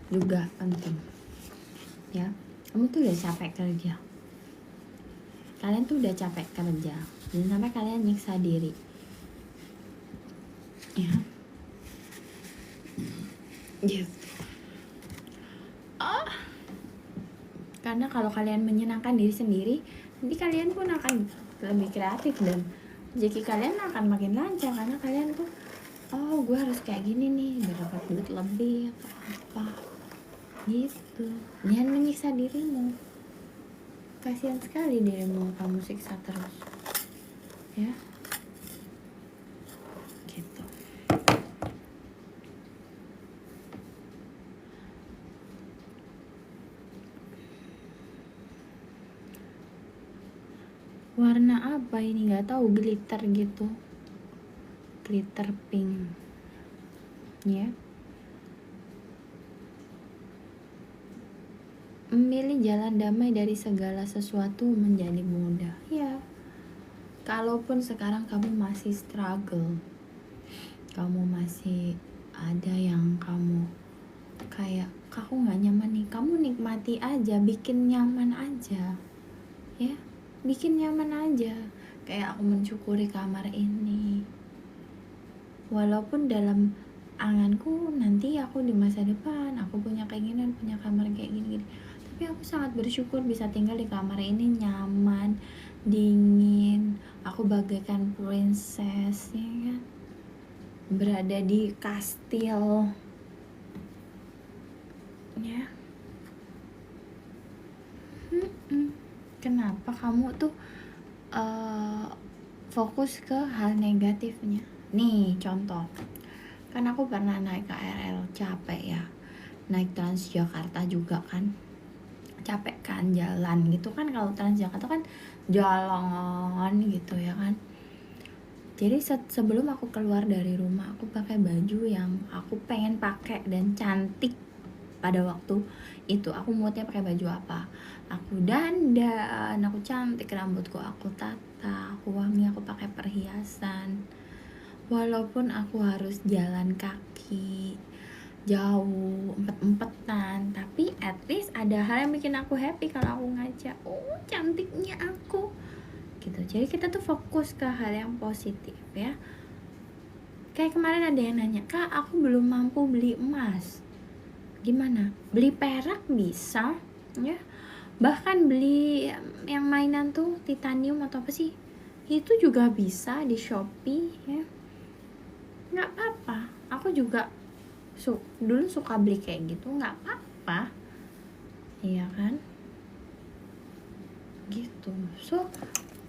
juga penting ya. Kamu tuh udah capek kerja, kalian tuh udah capek kerja, jangan sampai kalian nyiksa diri ya gitu. Karena kalau kalian menyenangkan diri sendiri, nanti kalian pun akan lebih kreatif dan rezeki kalian akan makin lancar. Karena kalian tuh, oh gue harus kayak gini nih biar dapat duit lebih atau apa gitu. Jangan menyiksa dirimu, kasihan sekali dirimu kamu siksa terus ya gitu. Warna apa ini, nggak tahu, glitter gitu, glitter pink ya. Memilih jalan damai dari segala sesuatu menjadi mudah ya. Kalaupun sekarang kamu masih struggle, kamu masih ada yang kamu kayak aku nggak nyaman nih, kamu nikmati aja, bikin nyaman aja ya, bikin nyaman aja. Kayak aku mensyukuri kamar ini, walaupun dalam anganku nanti aku di masa depan aku punya keinginan punya kamar kayak gini-gini, tapi aku sangat bersyukur bisa tinggal di kamar ini, nyaman, dingin, aku bagaikan princess ya kan, berada di kastil ya. Kenapa kamu tuh fokus ke hal negatifnya? Nih contoh, kan aku pernah naik KRL, capek ya, naik Transjakarta juga kan, capek kan jalan gitu kan. Kalau Transjakarta kan jalan gitu ya kan. Jadi sebelum aku keluar dari rumah, aku pakai baju yang aku pengen pakai dan cantik pada waktu itu. Aku moodnya pakai baju apa, aku dandan, aku cantik, rambutku aku tata, aku wangi, aku pakai perhiasan. Walaupun aku harus jalan kaki jauh, empet-empetan, tapi at least ada hal yang bikin aku happy kalau aku ngaca, oh cantiknya aku gitu. Jadi kita tuh fokus ke hal yang positif ya. Kayak kemarin ada yang nanya, Kak aku belum mampu beli emas, gimana? Beli perak bisa ya, bahkan beli yang mainan tuh titanium atau apa sih, itu juga bisa di Shopee ya, nggak apa-apa. Aku juga dulu suka beli kayak gitu, nggak apa-apa iya kan gitu. So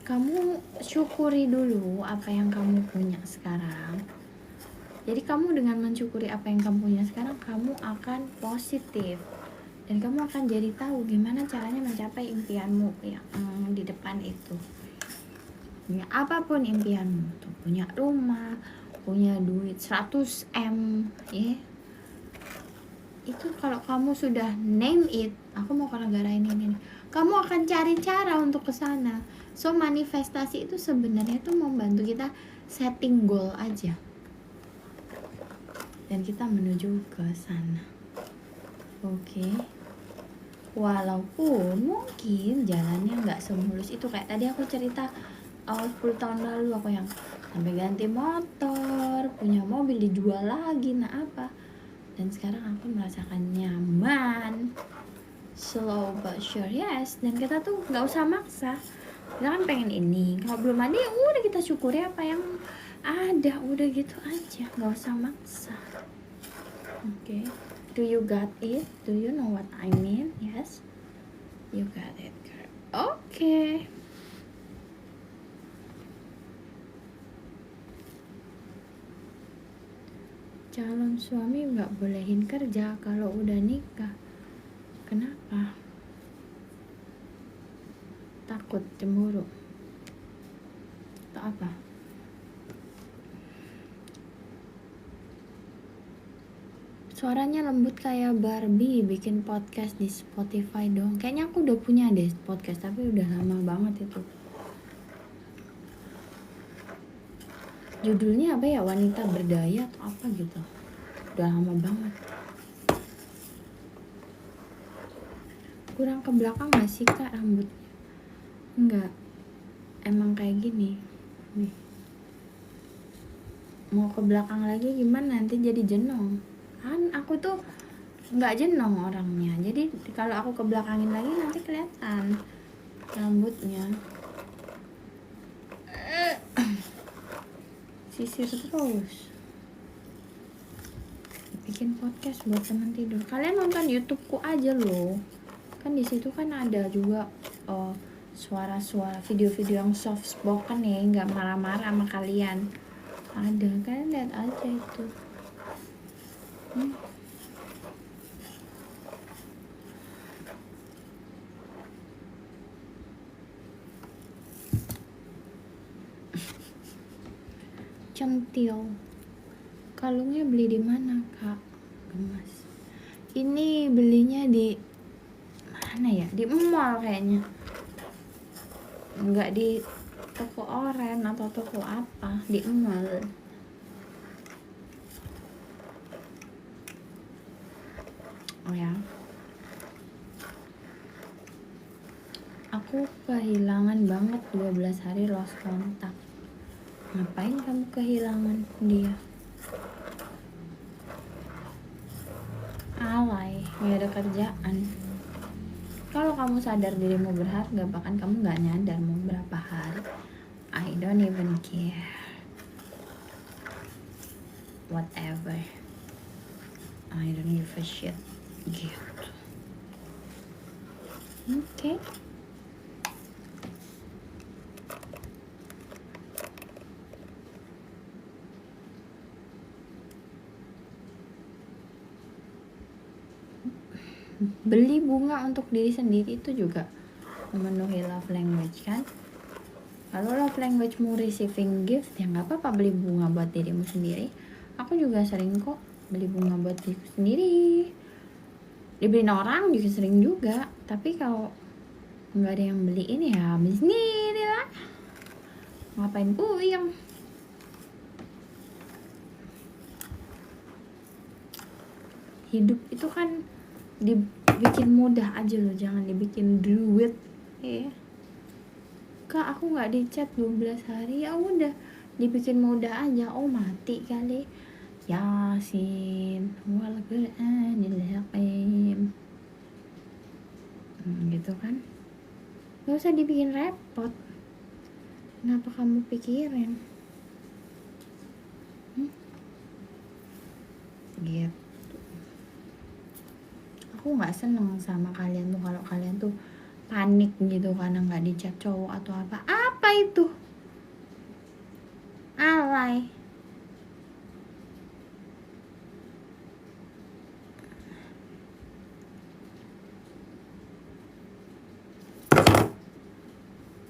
kamu syukuri dulu apa yang kamu punya sekarang. Jadi kamu dengan mensyukuri apa yang kamu punya sekarang, kamu akan positif dan kamu akan jadi tahu gimana caranya mencapai impianmu yang di depan itu ya. Apapun impianmu tuh, punya rumah, punya duit 100M ya, itu kalau kamu sudah name it, aku mau ke negara ini, kamu akan cari cara untuk ke sana. So manifestasi itu sebenarnya tuh membantu kita setting goal aja dan kita menuju ke sana. Oke. Walaupun mungkin jalannya nggak semulus itu, kayak tadi aku cerita 10 tahun lalu aku yang sampai ganti motor, punya mobil dijual lagi, nah apa, dan sekarang aku merasakan nyaman, slow but sure yes. Dan kita tuh nggak usah maksa, kita kan pengen ini, kalau belum ada ya udah kita syukuri apa yang ada, udah gitu aja, nggak usah maksa. Okay, do you got it? Do you know what I mean? Yes, you got it, girl. Okay. Calon suami nggak bolehin kerja kalau udah nikah. Kenapa? Takut cemburu atau apa? Suaranya lembut kayak Barbie, bikin podcast di Spotify dong. Kayaknya aku udah punya deh podcast, tapi udah lama banget itu. Judulnya apa ya, wanita berdaya atau apa gitu, udah lama banget. Kurang ke belakang gak sih Kak rambutnya? Enggak, emang kayak gini nih. Mau ke belakang lagi gimana, nanti jadi jenong kan. Aku tuh nggak jenuh orangnya. Jadi kalau aku ke belakangin lagi nanti kelihatan rambutnya. Sisir terus. Bikin podcast buat teman tidur. Kalian nonton YouTubeku aja loh. Kan di situ kan ada juga suara-suara video-video yang soft spoken ya, nggak marah-marah sama kalian. Ada, kalian lihat aja itu. Centil. Kalungnya beli di mana, Kak? Gemas. Ini belinya di mana ya? Di mall kayaknya. Enggak di toko oren atau toko apa, di mall. Oh ya. Aku kehilangan banget 12 hari lost kontak. Ngapain kamu kehilangan dia? Alay, gak ada kerjaan. Kalau kamu sadar dirimu berharga, bahkan kamu gak nyadar mau berapa hari. I don't even care. Whatever. I don't give a shit. Gitu. Oke. Beli bunga untuk diri sendiri itu juga memenuhi love language kan. Kalau love language-mu receiving gift, ya nggak apa-apa beli bunga buat dirimu sendiri. Aku juga sering kok beli bunga buat diriku sendiri. Dibeliin orang juga sering juga. Tapi kalau nggak ada yang beliin ya beli sendiri lah. Ngapain puyeng? Hidup itu kan dibikin mudah aja loh, jangan dibikin duit ya. Kak, aku nggak dicat 12 hari, ya udah dibikin mudah aja. Oh mati kali. Yasin wal Qur'anil hakim. Gitu kan, nggak usah dibikin repot. Kenapa kamu pikirin? Gitu. Aku nggak seneng sama kalian tuh kalau kalian tuh panik gitu karena nggak dicat cowok atau apa itu. Alay.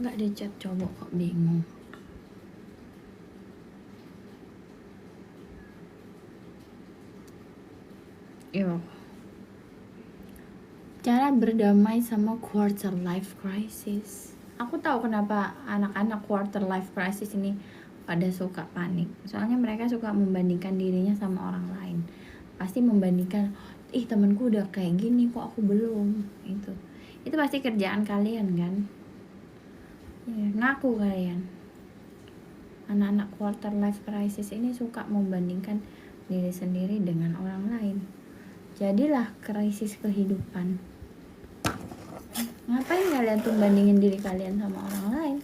Nggak dicat cowok kok bingung. Yo. Cara berdamai sama quarter life crisis. Aku tahu kenapa anak-anak quarter life crisis ini pada suka panik. Soalnya mereka suka membandingkan dirinya sama orang lain. Pasti membandingkan, ih temanku udah kayak gini kok aku belum. Itu pasti kerjaan kalian kan. Ya, ngaku kalian. Anak-anak quarter life crisis ini suka membandingkan diri sendiri dengan orang lain. Jadilah krisis kehidupan. Ngapain kalian tuh bandingin diri kalian sama orang lain?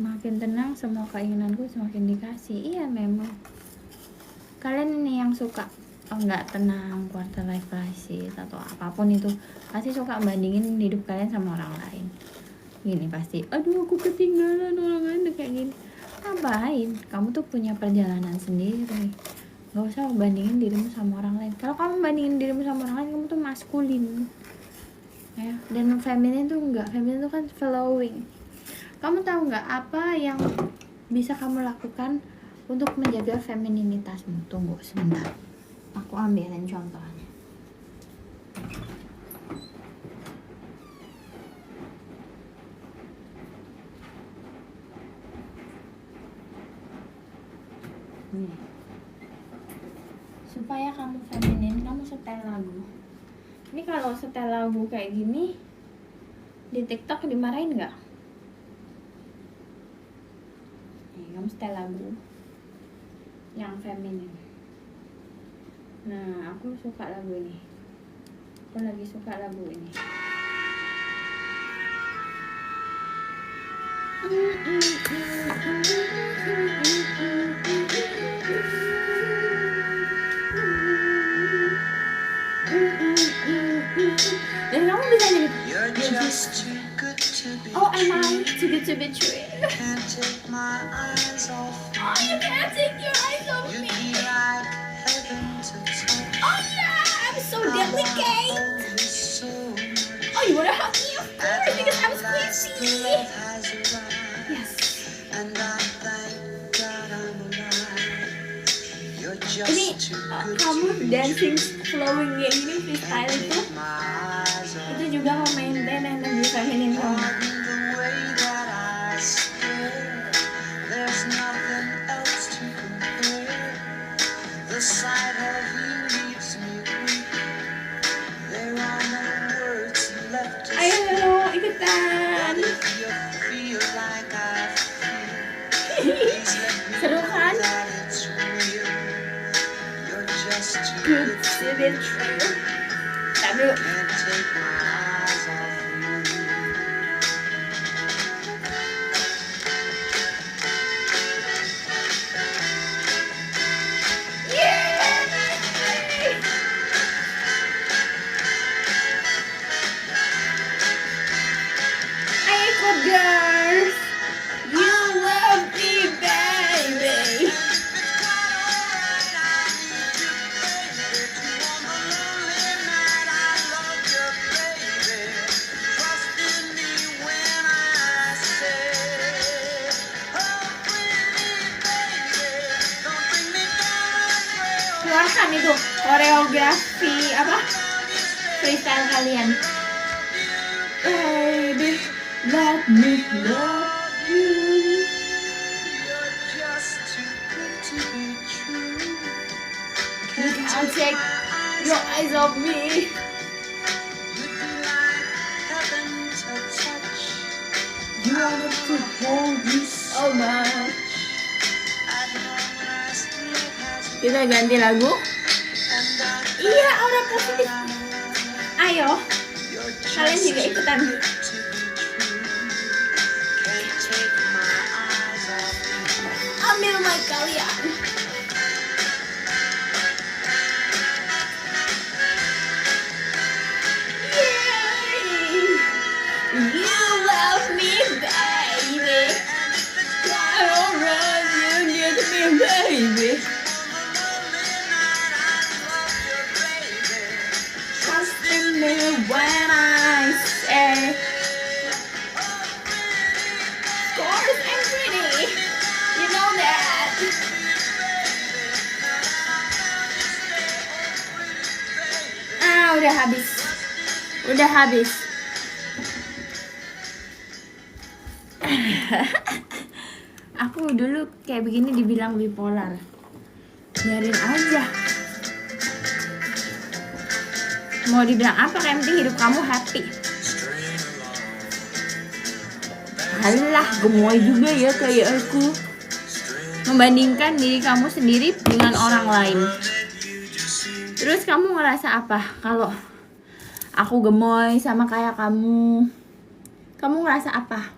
Makin tenang semua keinginanku semakin dikasih. Iya memang. Kalian ini yang suka nggak tenang, quarter life crisis atau apapun itu, pasti suka bandingin hidup kalian sama orang lain. Gini pasti, aduh aku ketinggalan, orang lain udah kayak gini. Ngapain? Kamu tuh punya perjalanan sendiri. Gak usah bandingin dirimu sama orang lain. Kalau kamu bandingin dirimu sama orang lain, kamu tuh maskulin ya. Dan feminin tuh enggak. Feminin tuh kan flowing. Kamu tahu nggak apa yang bisa kamu lakukan untuk menjaga femininitasmu? Tunggu sebentar, aku ambilin contohnya. Nih. Supaya kamu feminin, kamu setel lagu. Ini kalau setel lagu kayak gini di TikTok dimarahin nggak? Nih, kamu setel lagu. yang feminin. Nah, aku suka lagu ini. Aku lagi suka lagu ini. Dan kamu bisa jadi oh, am I too good to be true? Oh, you can't take your eyes off me. Oh yeah, I'm so delicate. Oh, you wanna hug me? Of course, because I'm squishy. Yes. Ini kamu dancing flowing kayak gini freestyle itu juga memaintain energi feminin kamu. Ayo ikutan. Seru kan? Good to be true. Tapi girls, you love me, baby. Keluarkan itu koreografi apa freestyle kalian. Baby, let me love you. You're just too good to be true. You can't take your eyes off me. You'd be like heaven to touch. You wanted to hold me so much. Kita ganti lagu. Iya, aura positif. Ayo, kalian juga ikutan. Ambil mic kalian. Yay! You love me, baby. Why don't you need me, baby? Trust in me when I say, of course I'm pretty. You know that. Udah habis. Udah habis. Aku dulu kayak begini dibilang bipolar. Biarin aja. Mau dibilang apa, kayak penting hidup kamu happy. Alah, gemoy juga ya kayak aku. Membandingkan diri kamu sendiri dengan orang lain. Terus kamu ngerasa apa kalau aku gemoy sama kayak kamu? Kamu ngerasa apa?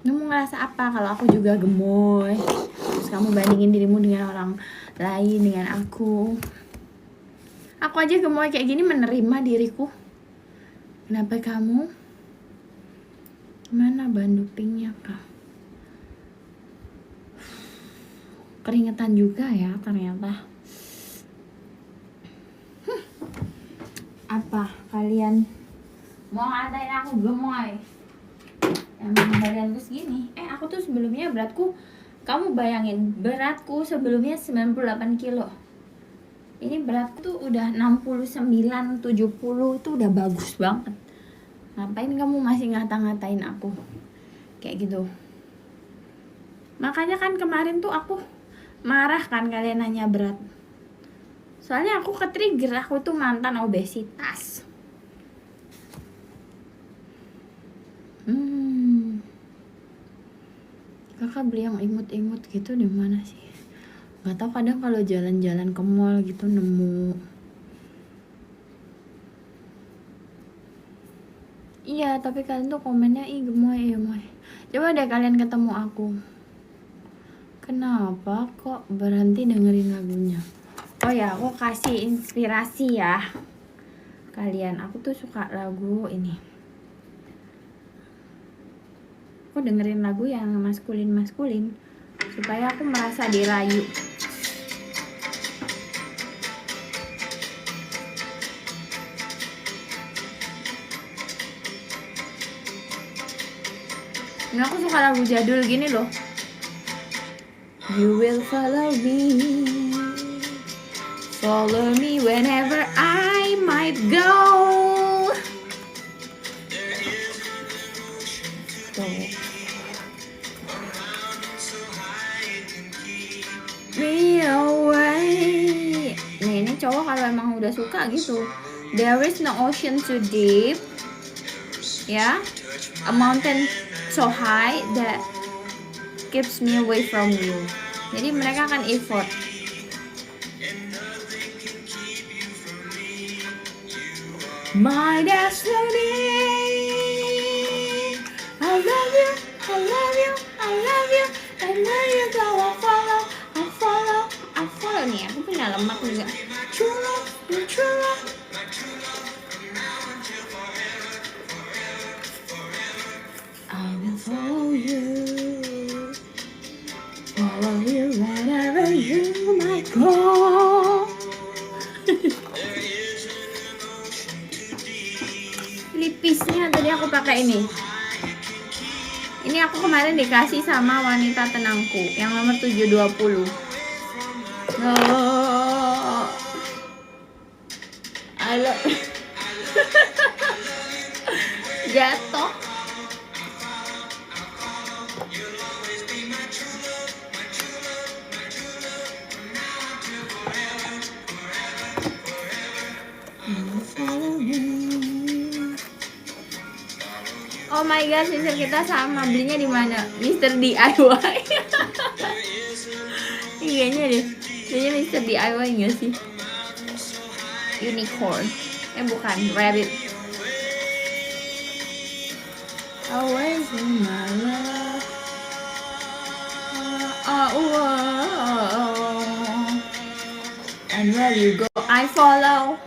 Kamu ngerasa apa kalau aku juga gemoy? Terus kamu bandingin dirimu dengan orang lain, dengan aku. Aku aja gemoy kayak gini menerima diriku. Kenapa kamu? Mana bandupingnya, Kak? Keringetan juga ya ternyata. Apa kalian mau ngatain aku gemoy? Emang badanku segini. Aku tuh sebelumnya beratku, kamu bayangin, beratku sebelumnya 98 kilo. Ini beratku tuh udah 69, 70, itu udah bagus banget. Ngapain kamu masih ngata-ngatain aku kayak gitu? Makanya kan kemarin tuh aku marah kan kalian nanya berat. Soalnya aku ke-trigger, aku tuh mantan obesitas. Kakak beli yang imut-imut gitu di mana sih? Nggak tahu, kadang kalau jalan-jalan ke mall gitu nemu. Iya, tapi kalian tuh komennya ih gemoy. Coba deh kalian ketemu aku. Kenapa kok berhenti dengerin lagunya? Oh ya, aku kasih inspirasi ya kalian. Aku tuh suka lagu ini. Aku dengerin lagu yang maskulin supaya aku merasa dirayu. Ini aku suka lagu jadul gini loh. You will follow me whenever I might go. Me away. Nih, ini cowok kalau emang udah suka gitu. There is no ocean too deep, ya, a mountain so high that keeps me away from you. Jadi mereka akan effort. My destiny, I love you, I love you, I love you, and where you go I follow. Nih, aku punya lemak juga. True love, true love. I will follow you wherever you might go. Lipisnya tadi aku pakai ini. Ini aku kemarin dikasih sama wanita tenangku yang nomor 720. Oh, I love. Jatuh. Oh my god, sister kita sama, belinya di mana? Mr. DIY. Kayaknya deh, kayaknya Mr. DIY nggak sih? Unicorn, bukan, rabbit. Always in my love. And where you go, I follow.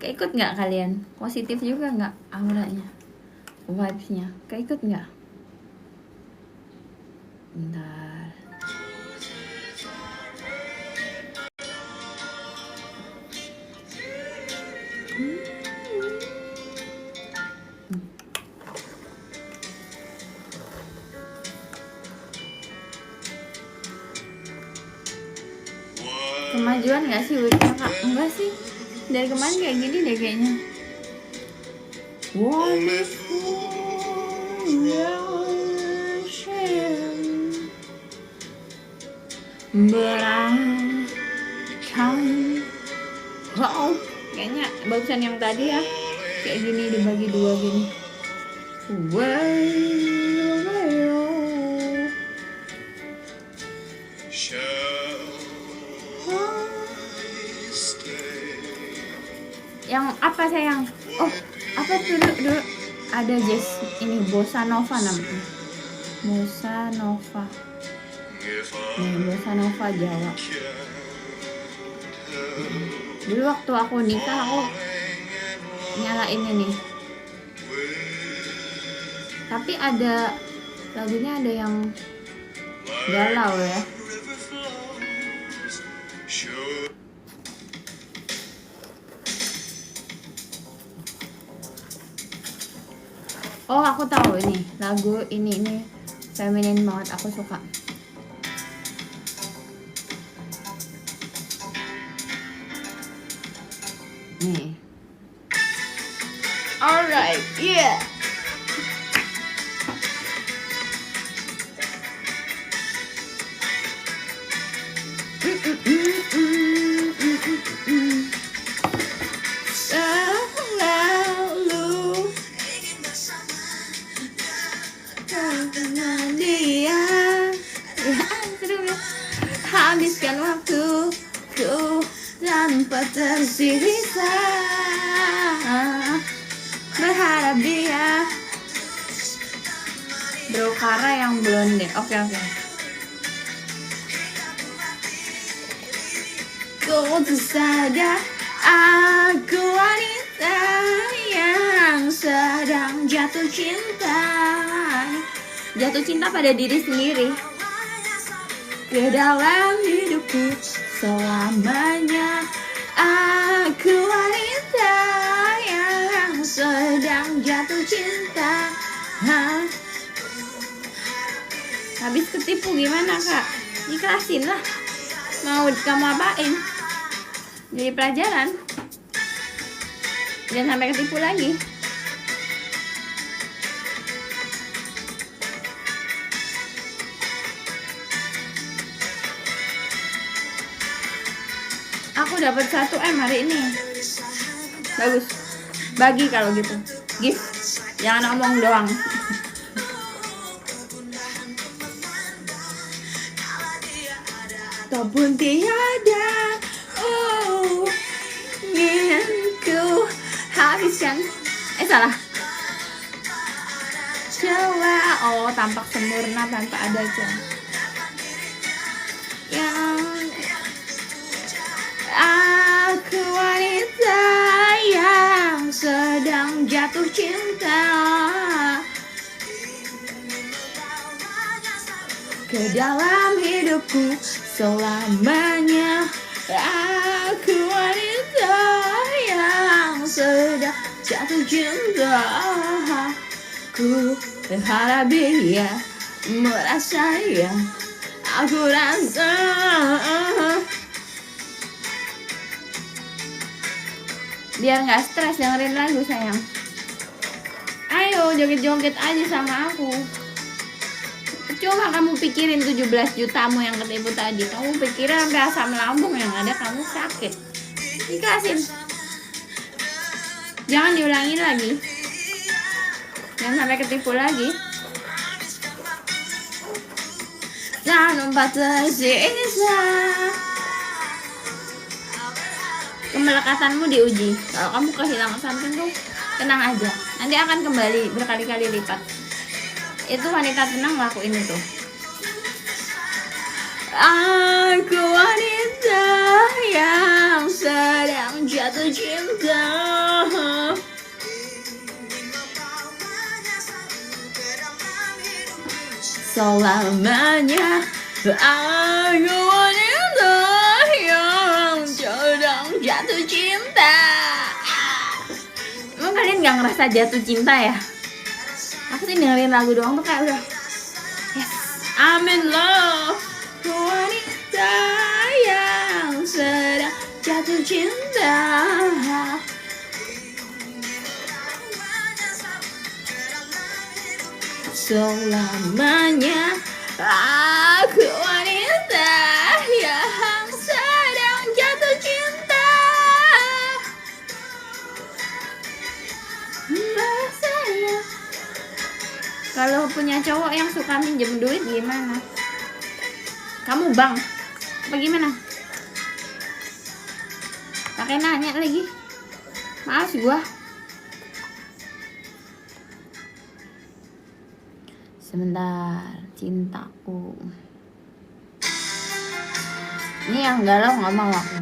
Keikut nggak kalian? Positif juga nggak auranya? Vibes-nya keikut nggak? Bentar. Kemajuan nggak sih wignya kak? Enggak sih, dari kemarin kayak gini deh kayaknya. Wow, kayaknya bagusan yang tadi ya. Kayak gini dibagi dua gini. Yang apa sayang? Oh, apa tuh dulu? Ada jazz ini bossa nova namanya. Bossa nova. Nih, bossa nova Jawa. Dulu waktu aku nikah aku nyalain ini. Tapi ada lagunya ada yang galau ya. Oh, aku tahu ini lagu ini feminin banget, aku suka. Nih. Alright, yeah. Lalu dia Habiskan waktu ku tanpa tersisa, berharap dia. Bro Kara yang blonde. Oke. Kau sadar aku wanita yang sedang jatuh cinta. Jatuh cinta pada diri sendiri. Ke dalam hidupku selamanya. Aku wanita yang sedang jatuh cinta. Habis ketipu gimana kak? Ikhlasin lah. Mau kamu apain? Jadi pelajaran. Jangan sampai ketipu lagi. Aku dapat 1M hari ini. Bagus. Bagi kalau gitu. Gift. Jangan ngomong doang. Ataupun tiada, oh, ingin ku habiskan. Salah. Coba, oh, tampak sempurna tanpa ada celah. Yang aku wanita yang sedang jatuh cinta. Ke dalam hidupku selamanya. Aku wanita yang sedang jatuh cinta. Ku berharap dia merasa yang aku rasa. Biar gak stres dengerin lagu sayang. Ayo joget-joget aja sama aku. Coba kamu pikirin 17 jutamu yang ketipu tadi. Kamu pikirin sampai asam lambung, yang ada kamu sakit. Dikasih. Jangan diulangi lagi. Jangan sampai ketipu lagi. Jangan lupa tersisa. Kemelekatanmu diuji. Kalau kamu kehilangan something tuh tenang aja. Nanti akan kembali berkali-kali lipat. Itu wanita tenang lakuin itu. Aku wanita yang sedang jatuh cinta. Selamanya. Aku wanita yang sedang jatuh cinta. Emang kalian gak ngerasa jatuh cinta ya? Aku sih dengerin lagu doang tuh kayak udah yes, I'm in love. Wanita yang sedang jatuh cinta. Selamanya. Aku wanita yang sedang jatuh cinta. Rasanya. Kalau punya cowok yang suka minjem duit gimana? Kamu bang? Apa gimana? Pakai nanya lagi. Males gua. Sebentar, cintaku. Ini yang galau nggak mau aku.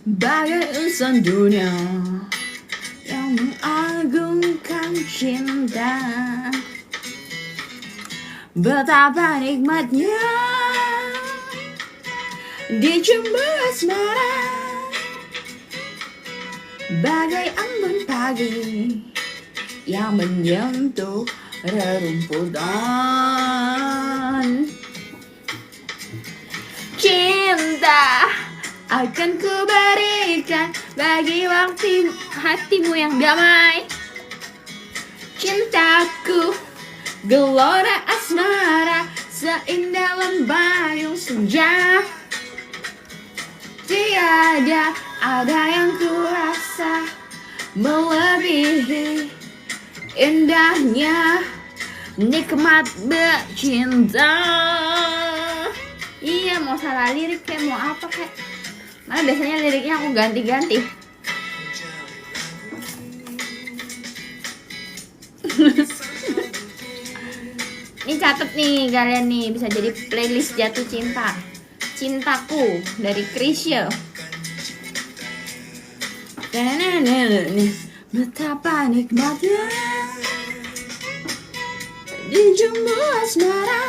Bagai insan dunia yang mengagungkan cinta, betapa nikmatnya dicumbu asmara. bagai embun pagi yang menyentuh rerumputan. Cinta akan ku berikan bagi waktu hatimu yang damai. Cintaku gelora asmara seindah lembayung senja. Tiada ada yang ku rasa melebihi indahnya nikmat bercinta. Iya, mau salah lirik kayak mau apa kayak. Malah biasanya liriknya aku ganti-ganti. Ini catet nih kalian nih, bisa jadi playlist jatuh cinta. Cintaku dari Chrisye. Betapa nikmatnya dijumbu asmara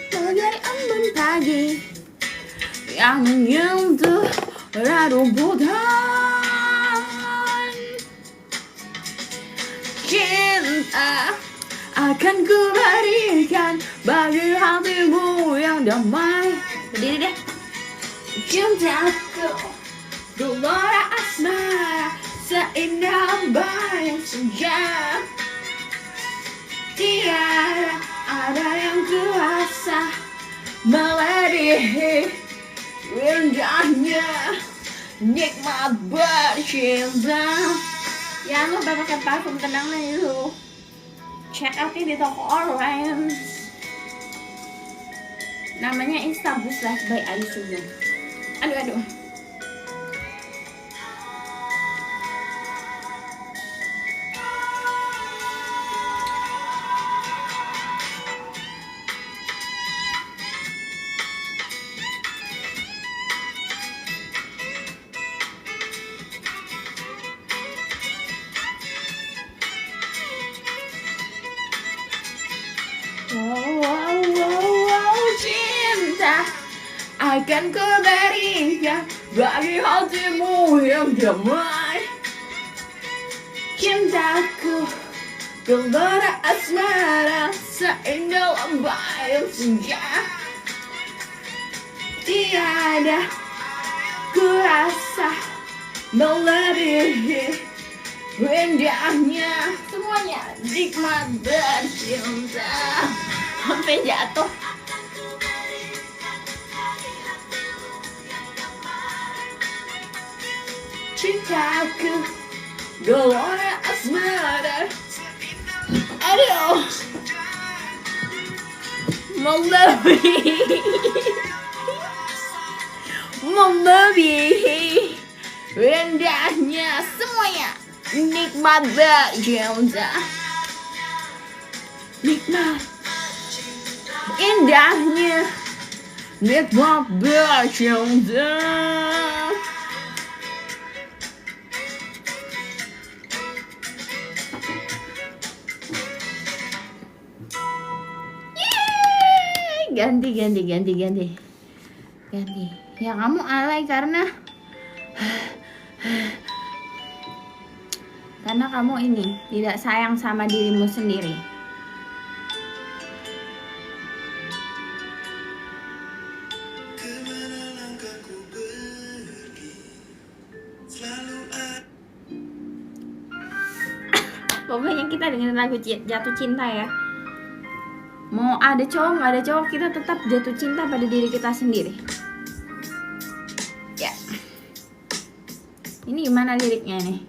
bagai embun pagi yang menyentuh rerumputan. Cinta akan ku berikan bagi hatimu yang damai. Berdiri deh. Cintaku gelora asmara seindah lembayung senja. Tiada ada yang kuasa melebihi indahnya nikmat bercinta. Jangan lupa pakai parfum tenangnya itu. Check out di toko Orange. Namanya Instabus Life by Aisuno. Aduh. Cinta akan ku berikan bagi hatimu yang damai. Cintaku gelora asmara seindah lembayung senja. Tiada ku rasa melebihi indahnya semuanya nikmat bercinta. Sampai jatuh. Cintaku gelora asmara. Aduh, melebihi indahnya semuanya nikmat bercinta. Nikmat indahnya nikmat bercinta. Ganti. Ya kamu alay karena kamu ini tidak sayang sama dirimu sendiri. Pokoknya kita dengerin lagu jatuh cinta ya. Mau ada cowok nggak ada cowok, kita tetap jatuh cinta pada diri kita sendiri. Ya. Ini gimana liriknya nih?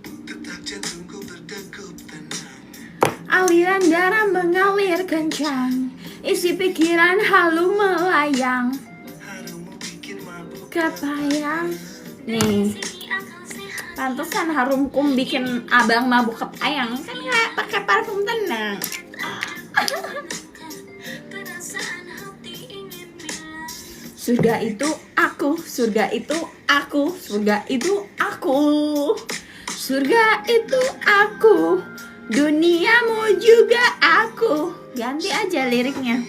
Aliran darah mengalir kencang, isi pikiran halu melayang. Kepayang. Nih. Pantesan Harumkum bikin abang mabuk kepayang, kan kayak pakai parfum tenang. Surga itu aku, surga itu aku, surga itu aku, surga itu aku, duniamu juga aku. Ganti aja liriknya.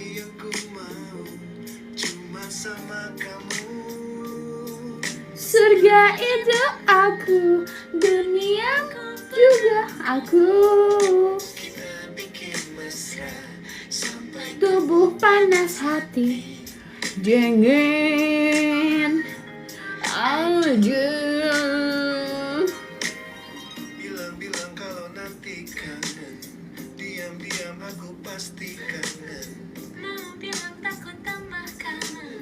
Surga itu aku, dunia juga aku. Tubuh panas hati dingin aja. Bilang-bilang kalau nanti kangen, diam-diam aku pasti kangen. Mau bilang takut tambah kangen,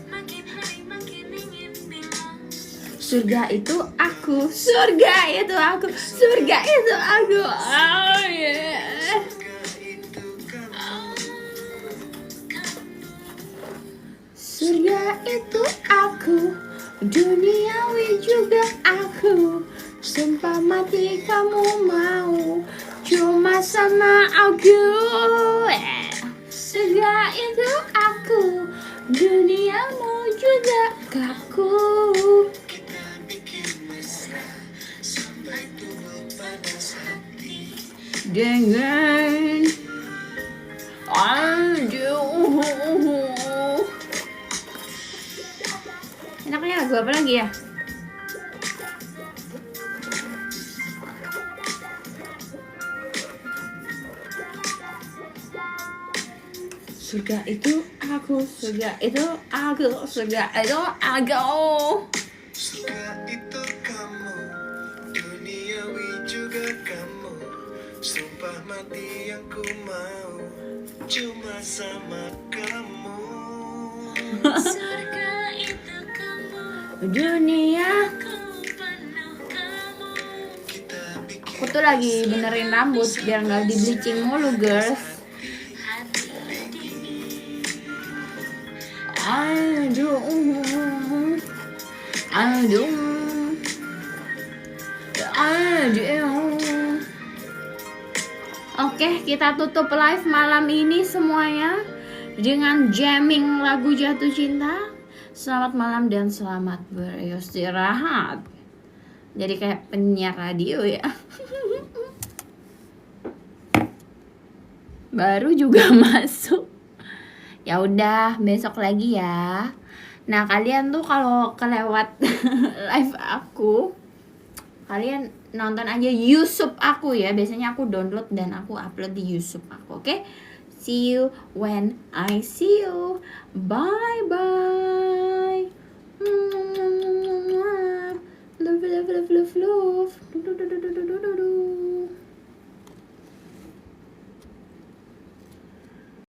makin hari makin ingin bilang. Surga itu aku, surga itu aku, surga itu aku. Oh yeah. Surga itu aku, duniawi juga aku. Sumpah mati kamu mau cuma sama aku. Surga itu aku, duniamu juga kaku. Kita bikin mesra sampai tubuh panas hati. Dengan aduh. Enaknya lagu apa lagi ya? Surga itu aku, surga itu aku, surga itu aku. Surga itu kamu, duniawi juga kamu. Sumpah mati yang ku mau cuma sama kamu. Surga itu kamu, Dunia. ku penuh kamu. Kita bikin Aku tuh lagi benerin rambut biar nggak di bleaching mulu, girls. Hati dingin, Aduh, aduh, aduh. Oke, kita tutup live malam ini semuanya dengan jamming lagu Jatuh Cinta. Selamat malam dan selamat beristirahat. Jadi kayak penyiar radio ya. Baru juga masuk. Ya udah, besok lagi ya. Nah, kalian tuh kalau kelewat live aku, kalian nonton aja YouTube aku ya. Biasanya aku download dan aku upload di YouTube aku, oke? See you when I see you. Bye bye. Love love love love love.